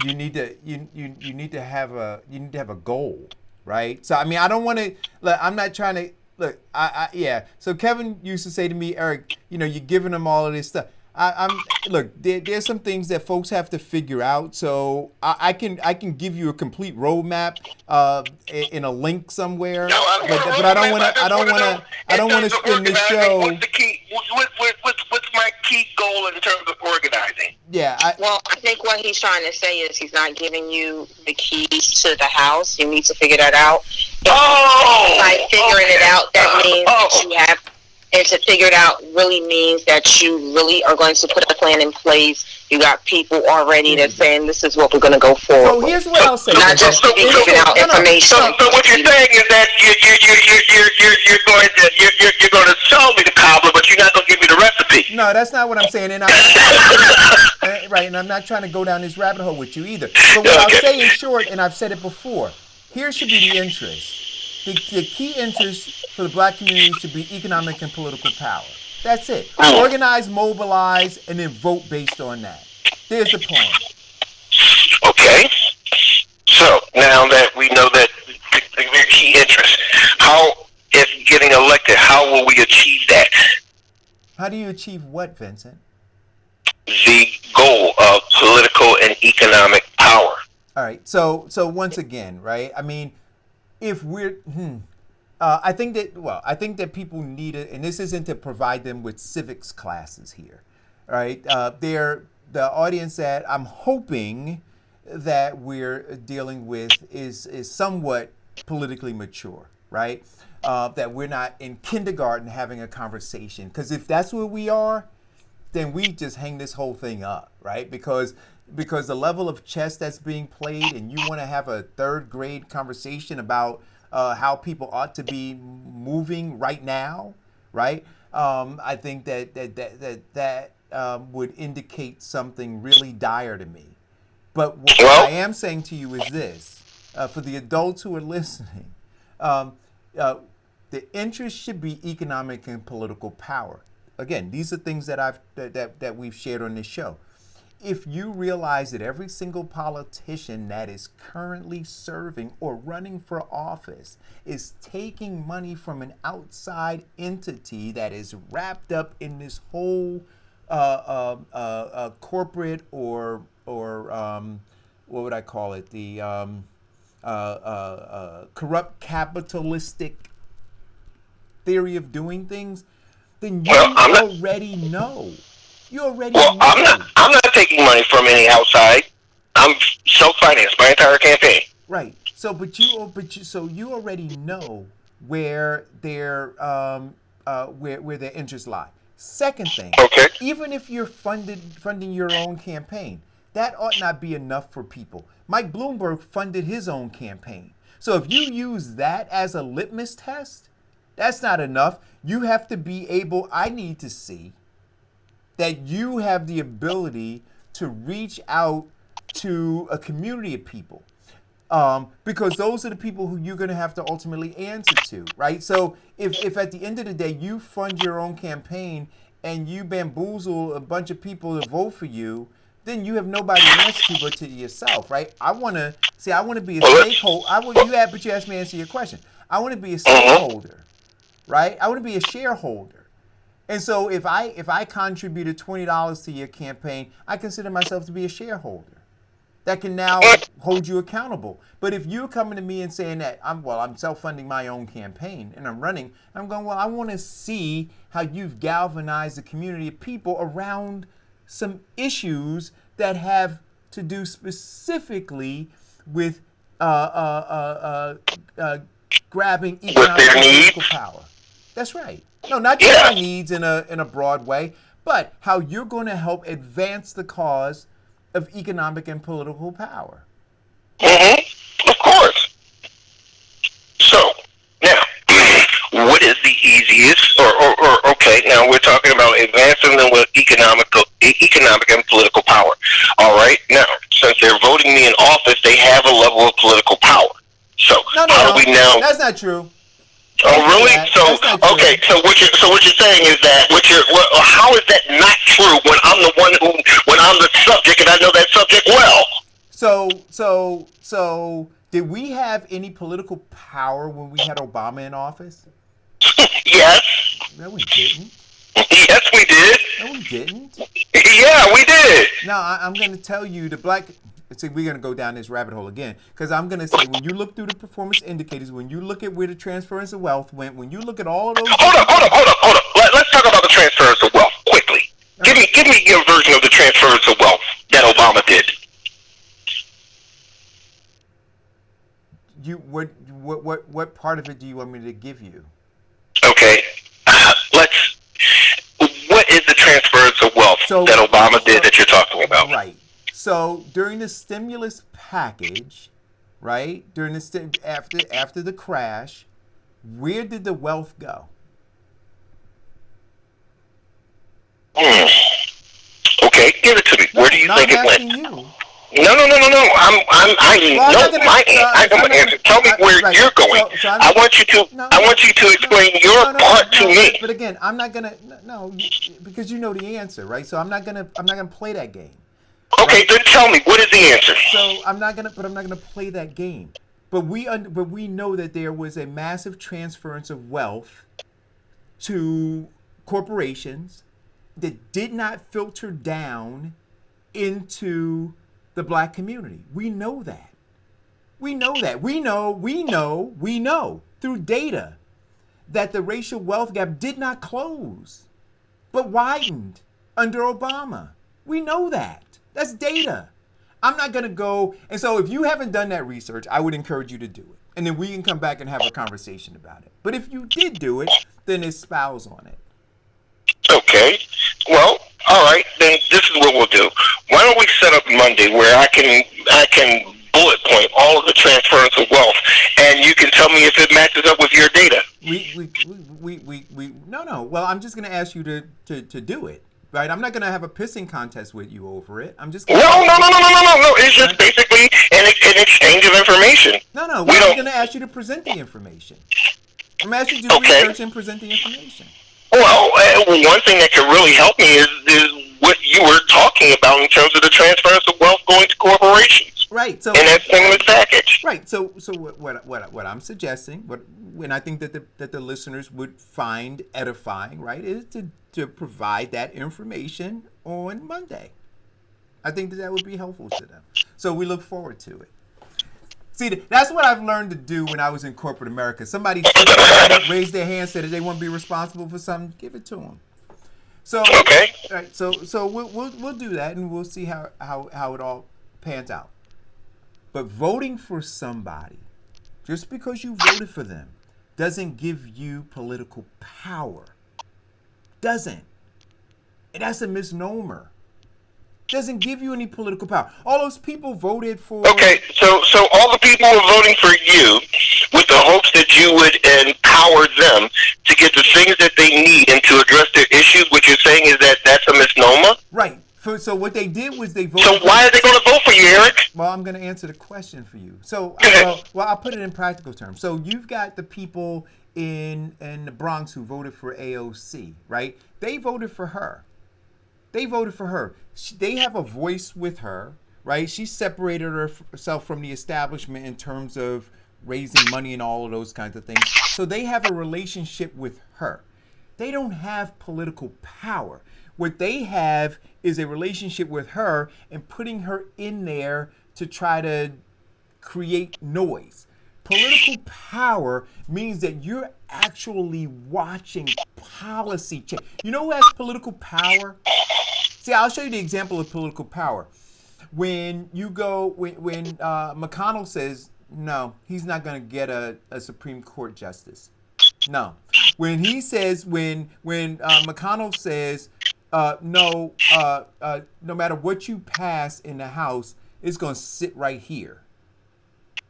you need to have a goal, right? So I mean, I don't want to. I'm not trying to. Look, yeah. So Kevin used to say to me, Eric, you're giving them all of this stuff. I'm look. There's some things that folks have to figure out. So I can give you a complete roadmap in a link somewhere. But I don't want to. I don't want to spend the show. What's the key? What's my key goal in terms of organizing? Yeah. I think what he's trying to say is he's not giving you the keys to the house. You need to figure that out. By figuring it out, that means that you have. And to figure it out really means that you really are going to put a plan in place. You got people already that's saying this is what we're going to go for. So here's what I'll say. Not just giving out information. So what you're saying is that you're going to sell me the cobbler, but you're not going to give me the recipe. No, that's not what I'm saying. And right, and I'm not trying to go down this rabbit hole with you either. But what I'll say in short, and I've said it before, here should be the interest. The key interest for the black community should be economic and political power. That's it. Organize, mobilize, and then vote based on that. There's the plan. Okay. So now that we know that the key interest, how, if getting elected, how will we achieve that? How do you achieve what, Vincent? The goal of political and economic power. All right. So once again, right? I mean, if we're, I think that people need it, and this isn't to provide them with civics classes here, right? They're the audience that I'm hoping that we're dealing with is somewhat politically mature, right? That we're not in kindergarten having a conversation, because if that's where we are, then we just hang this whole thing up, right? Because the level of chess that's being played, and you want to have a third grade conversation about how people ought to be moving right now, right? I think that would indicate something really dire to me. But what I am saying to you is this: for the adults who are listening, the interest should be economic and political power. Again, these are things that we've shared on this show. If you realize that every single politician that is currently serving or running for office is taking money from an outside entity that is wrapped up in this whole corporate or what would I call it? The corrupt capitalistic theory of doing things, then you already know. You already know. I'm not taking money from any outside. I'm self-financed my entire campaign. Right. So, so you already know where their where their interests lie. Second thing, even if you're funding your own campaign, that ought not be enough for people. Mike Bloomberg funded his own campaign. So if you use that as a litmus test, that's not enough. You have to be able, I need to see that you have the ability to reach out to a community of people, because those are the people who you're going to have to ultimately answer to, right? So if at the end of the day you fund your own campaign and you bamboozle a bunch of people to vote for you, then you have nobody to answer to but to yourself, right? I want to be a stakeholder. But you asked me to answer your question. I want to be a stakeholder, right? I want to be a shareholder. And so if I contributed $20 to your campaign, I consider myself to be a shareholder that can now hold you accountable. But if you're coming to me and saying that I'm self-funding my own campaign and I'm running, I'm going, well, I want to see how you've galvanized a community of people around some issues that have to do specifically with grabbing economic and political power. That's right. No, not just my needs in a broad way, but how you're going to help advance the cause of economic and political power. Of course. So now, what is the easiest? Or okay, now we're talking about advancing them with economic and political power. All right. Now, since they're voting me in office, they have a level of political power. So how do we now? That's not true. Oh, really? So okay. So what you're saying is that how is that not true when I'm the one when I'm the subject and I know that subject well? So did we have any political power when we had Obama in office? Yes. No, we didn't. Yes, we did. No, we didn't. Yeah, we did. Now, I'm going to tell you see, we're going to go down this rabbit hole again, because I'm going to say when you look through the performance indicators, when you look at where the transference of wealth went, when you look at all of those. Hold up. Let's talk about the transference of wealth quickly. Give me your version of the transference of wealth that Obama did. What part of it do you want me to give you? Okay, what is the transference of wealth that Obama did that you're talking about? Right. So during the stimulus package, right, after the crash, where did the wealth go? Okay, give it to me. Where do you think it went? You. No. I know my answer. Tell me where you're going. I want you to explain your part to me. But again, I'm not gonna because you know the answer, right? So I'm not gonna play that game. Okay, right? Then tell me, what is the answer? So I'm not gonna play that game. But we know that there was a massive transference of wealth to corporations that did not filter down into the black community. We know that. We know through data that the racial wealth gap did not close, but widened under Obama. We know that. That's data. I'm not going to go. And so if you haven't done that research, I would encourage you to do it. And then we can come back and have a conversation about it. But if you did do it, then espouse on it. Okay. Well, all right. Then this is what we'll do. Why don't we set up Monday where I can bullet point all of the transference of wealth, and you can tell me if it matches up with your data. No. Well, I'm just going to ask you to do it. Right, I'm not going to have a pissing contest with you over it. I'm just gonna No. It's just basically an exchange of information. No. Well, I'm going to ask you to present the information. I'm asking you to do research and present the information. Well, one thing that could really help me is what you were talking about in terms of the transference of wealth going to corporations. Right. So in that stimulus package. Right. So what I'm suggesting, and I think that the listeners would find edifying, right, is to provide that information on Monday. I think that would be helpful to them. So we look forward to it. See, that's what I've learned to do when I was in corporate America. Somebody raised their hand, said that they want to be responsible for something, give it to them. So okay. Right. So we'll do that, and we'll see how it all pans out. But voting for somebody, just because you voted for them, doesn't give you political power. Doesn't. And that's a misnomer. Doesn't give you any political power. All those people voted for. Okay, so all the people are voting for you with the hopes that you would empower them to get the things that they need and to address their issues. What you're saying is that that's a misnomer? Right. So what they did was they voted. So why are they going to vote for you, Eric? Well, I'm going to answer the question for you. So, I'll put it in practical terms. So you've got the people in the Bronx who voted for AOC, right? They voted for her. They have a voice with her, right? She separated herself from the establishment in terms of raising money and all of those kinds of things. So they have a relationship with her. They don't have political power. What they have is a relationship with her and putting her in there to try to create noise. Political power means that you're actually watching policy change. You know who has political power? See, I'll show you the example of political power. When McConnell says, no, he's not going to get a Supreme Court justice. No. When McConnell says, no matter what you pass in the House, it's going to sit right here.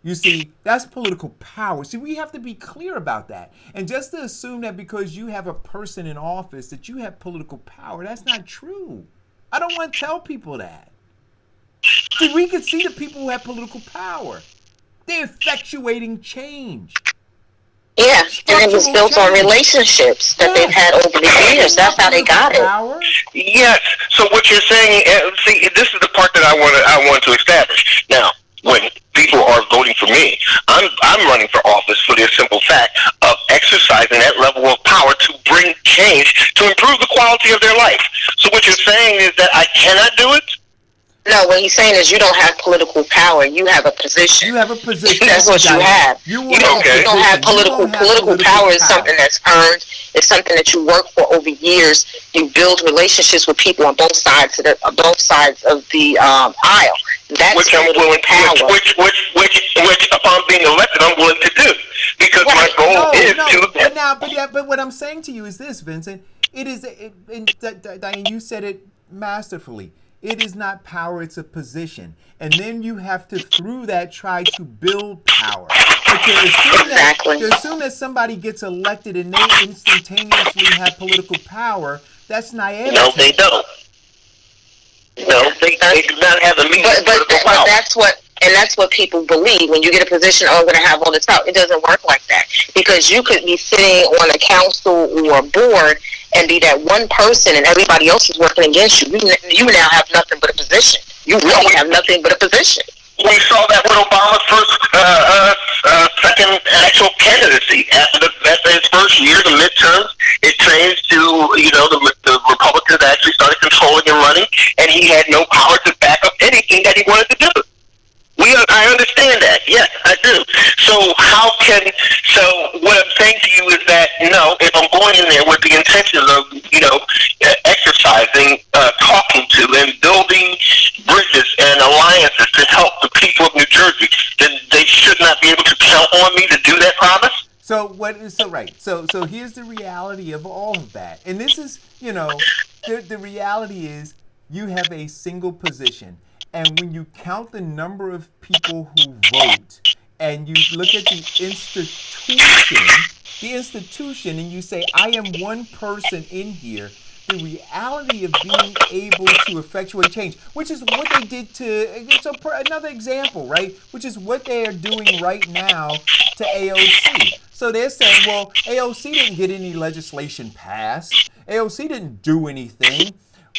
You see, that's political power. See, we have to be clear about that. And just to assume that because you have a person in office that you have political power, that's not true. I don't want to tell people that. See, we can see the people who have political power. They're effectuating change. Yeah, and it was built on relationships that they've had over the years. That's how they got it. Yes. So what you're saying, see, this is the part that I want to establish. Now, when people are voting for me. I'm running for office for the simple fact of exercising that level of power to bring change, to improve the quality of their life. So what you're saying is that I cannot do it? No, what he's saying is you don't have political power. You have a position. You have a position. That's what you have. You don't have political power is something that's earned. It's something that you work for over years. You build relationships with people on both sides of the aisle. That's which I'm willing, which upon being elected, I'm willing to do, because my goal is to. But what I'm saying to you is this, Vincent. It is, Diane, you said it masterfully. It is not power, it's a position. And then you have to, through that, try to build power. But to assume that somebody gets elected and they instantaneously have political power, that's naivety. No, they don't. No, they do not have immediate political power. But that's what people believe. When you get a position, I'm going to have all this power. It doesn't work like that. Because you could be sitting on a council or a board and be that one person and everybody else is working against you. You now have nothing but a position. You really have nothing but a position. We saw that with Obama's second actual candidacy. After his first year, the midterms, it changed to, the Republicans actually started controlling and running, and he had no power to back up anything that he wanted to do. I understand that. Yes, I do. So what I'm saying to you is that, if I'm going in there with the intention of, exercising, talking to, and building bridges and alliances to help the people of New Jersey, then they should not be able to count on me to do that promise? So here's the reality of all of that. And this is, the reality is you have a single position. And when you count the number of people who vote and you look at the institution, and you say, I am one person in here, the reality of being able to effectuate change, which is what they did another example, right? Which is what they are doing right now to AOC. So they're saying, well, AOC didn't get any legislation passed. AOC didn't do anything,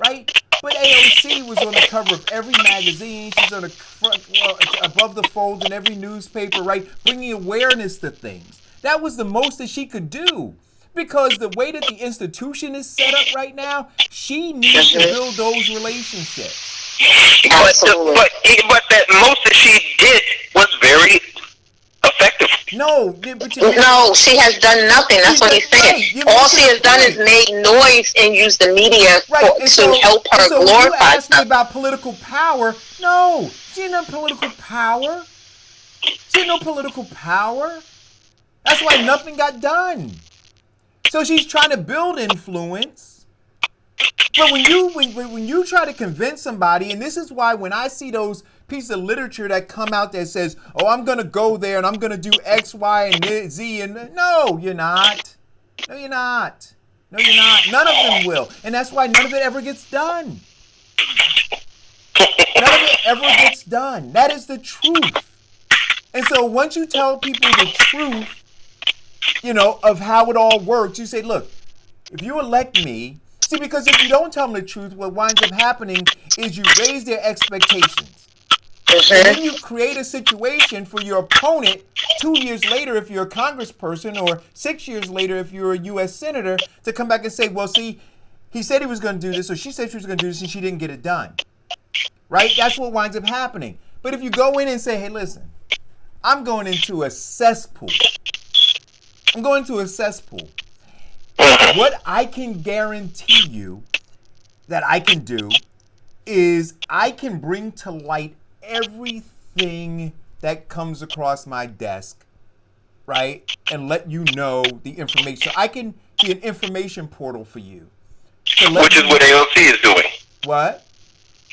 right? But AOC was on the cover of every magazine. She's on the front, above the fold in every newspaper, right? Bringing awareness to things. That was the most that she could do. Because the way that the institution is set up right now, she needs to build those relationships. But that most that she did was very effective. No, she has done nothing. That's what he's saying. All she has done is made noise and use the media to help her glorify. You asked me about political power. No, she didn't have political power. She had no political power. That's why nothing got done. So she's trying to build influence. But when you try to convince somebody, and this is why when I see those pieces of literature that come out that says, oh, I'm going to go there and I'm going to do X, Y, and Z, and no, you're not. No, you're not. No, you're not. None of them will. And that's why none of it ever gets done. None of it ever gets done. That is the truth. And so once you tell people the truth, of how it all works, you say, look, if you elect me, because if you don't tell them the truth, what winds up happening is you raise their expectations. And then you create a situation for your opponent 2 years later if you're a congressperson, or 6 years later if you're a U.S. senator, to come back and say, well, see, he said he was going to do this, or she said she was going to do this, and she didn't get it done. Right? That's what winds up happening. But if you go in and say, hey, listen, I'm going into a cesspool. What I can guarantee you that I can do is I can bring to light everything that comes across my desk, right? And let you know the information. I can be an information portal for you. Which is what AOC is doing. What?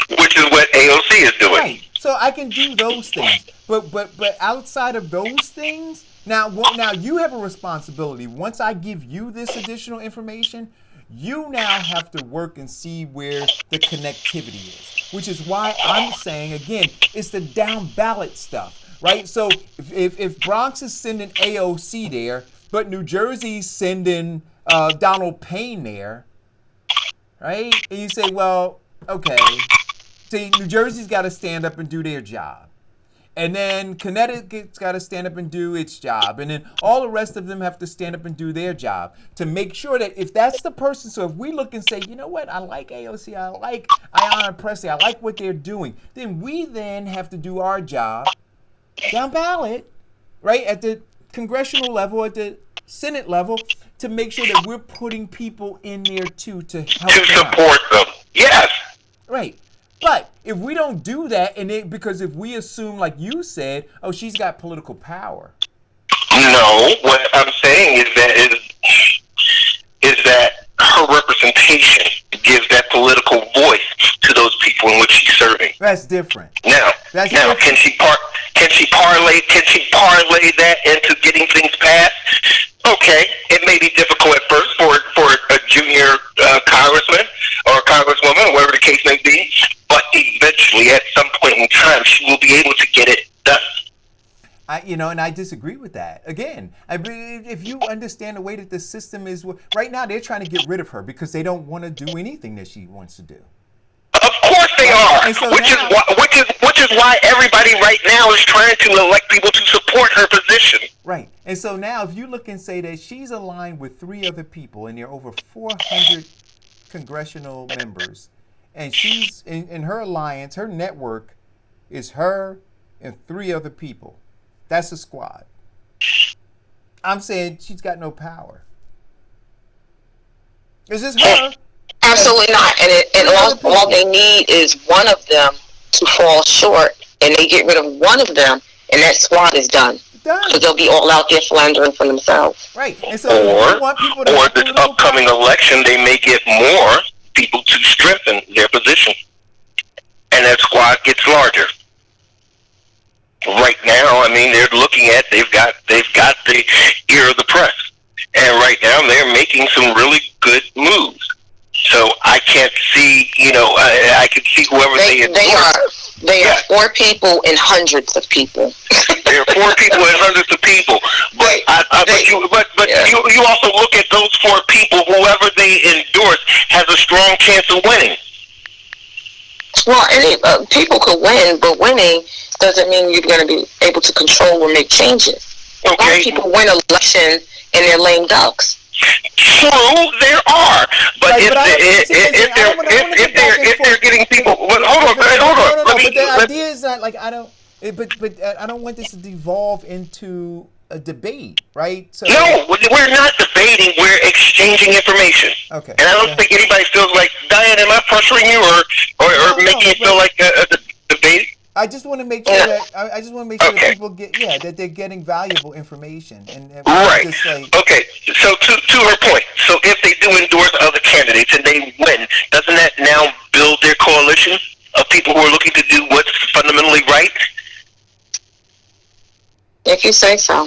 Which is what AOC is doing. Right. So I can do those things. But outside of those things, now you have a responsibility. Once I give you this additional information, you now have to work and see where the connectivity is, which is why I'm saying, again, it's the down ballot stuff, right? So if Bronx is sending AOC there, but New Jersey's sending Donald Payne there, right? And you say, well, okay, see, New Jersey's got to stand up and do their job. And then Connecticut's got to stand up and do its job. And then all the rest of them have to stand up and do their job to make sure that if that's the person, so if we look and say, you know what, I like AOC, I like Ayanna Presley, I like what they're doing, then we then have to do our job down ballot, right, at the congressional level, at the Senate level, to make sure that we're putting people in there too to help To them out. support them. Yes. Right. But if we don't do that, because if we assume, like you said, oh, she's got political power. No, what I'm saying is that her representation gives that political voice to those people in which she's serving. That's different. Now, different. can she parlay that into getting things passed? Okay, it may be difficult at first for a junior congressman or congresswoman, or whatever the case may be, but eventually, at some point in time, she will be able to get it done. And I disagree with that. Again, if you understand the way that the system is, right now they're trying to get rid of her because they don't want to do anything that she wants to do. Of course they are, So which is why everybody right now is trying to elect people to support her position. Right. And so now if you look and say that she's aligned with 3 other people and there are over 400 congressional members, and she's in her alliance, her network is her and 3 other people. That's a squad. I'm saying she's got no power. It's just her. Absolutely not. And all they need is one of them to fall short, and they get rid of one of them, and that squad is done. Because they'll be all out there philandering for themselves. Right. And so Or this upcoming election, they may get more people to strengthen their position, and that squad gets larger. Right now, I mean, they're looking at they've got the ear of the press, and right now they're making some really good moves. So I can't see, I can see whoever they endorse. They are 4 people and hundreds of people. There are 4 people and hundreds of people, but you also look at those 4 people. Whoever they endorse has a strong chance of winning. Well, people could win, but winning doesn't mean you're going to be able to control or make changes. Okay. A lot of people win elections and they're lame ducks. True, there are, but if they're getting people, hold on. But the idea is not like I don't want this to devolve into a debate, right? So no, we're not debating. We're exchanging information. Okay. And I don't think anybody feels like, Diane, am I pressuring you or making it feel like a debate? I just want to make sure that people get that they're getting valuable information and right. Just like, okay. So to her point, so if they do endorse other candidates and they win, doesn't that now build their coalition of people who are looking to do what's fundamentally right? If you say so.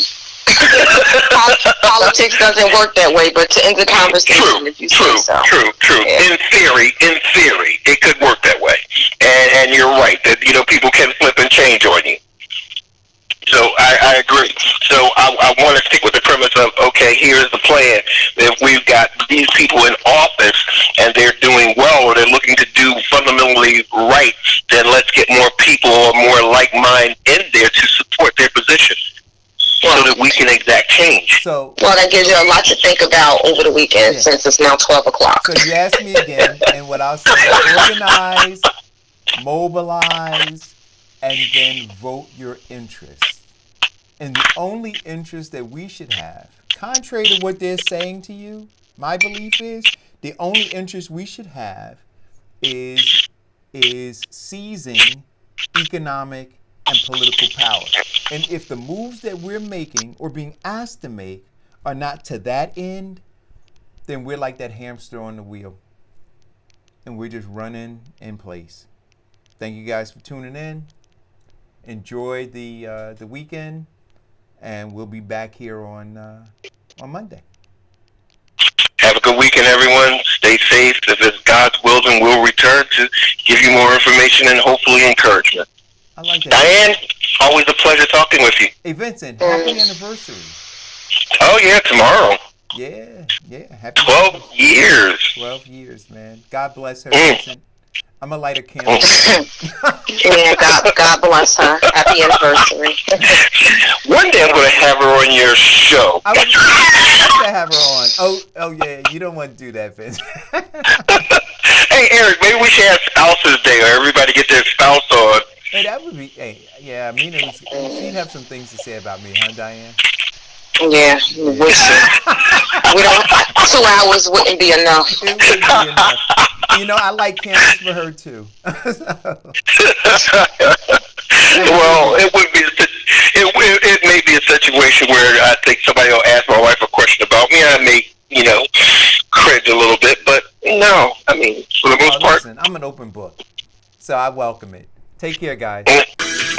Politics doesn't work that way, but to end the conversation, if you say so. True. Yeah. In theory, it could work that way. And you're right that people can flip and change on you. So I agree. So I want to stick with the premise of, okay, here's the plan. If we've got these people in office and they're doing well or they're looking to do fundamentally right, then let's get more people or more like mind in there to support their position. So that we can exact change. Well, that gives you a lot to think about over the weekend since it's now 12 o'clock. So you asked me again, and what I'll say is organize, mobilize, and then vote your interest. And the only interest that we should have, contrary to what they're saying to you, my belief is the only interest we should have is seizing economic and political power. And if the moves that we're making or being asked to make are not to that end, then we're like that hamster on the wheel. And we're just running in place. Thank you guys for tuning in. Enjoy the weekend. And we'll be back here on Monday. Have a good weekend, everyone. Stay safe. If it's God's will, then we'll return to give you more information and hopefully encouragement. I like that. Diane, always a pleasure talking with you. Hey, Vincent, happy anniversary. Oh, yeah, tomorrow. Yeah. Happy 12 years. 12 years, man. God bless her, Vincent. I'm gonna light a candle. Yeah, God bless her. Happy anniversary. One day I'm going to have her on your show. I would love to have her on. Oh yeah, you don't want to do that, Vince. Hey, Eric, maybe we should have Spouses Day, or everybody get their spouse on. Hey, that would be. Hey, yeah, Mina, she'd have some things to say about me, huh, Diane? Yeah, we don't. 2 hours wouldn't be enough. It wouldn't be enough. You know, I like candles for her too. Well, it would be. It may be a situation where I think somebody will ask my wife a question about me, and I may, cringe a little bit. But no, I mean, for the most part, listen, I'm an open book, so I welcome it. Take care, guys.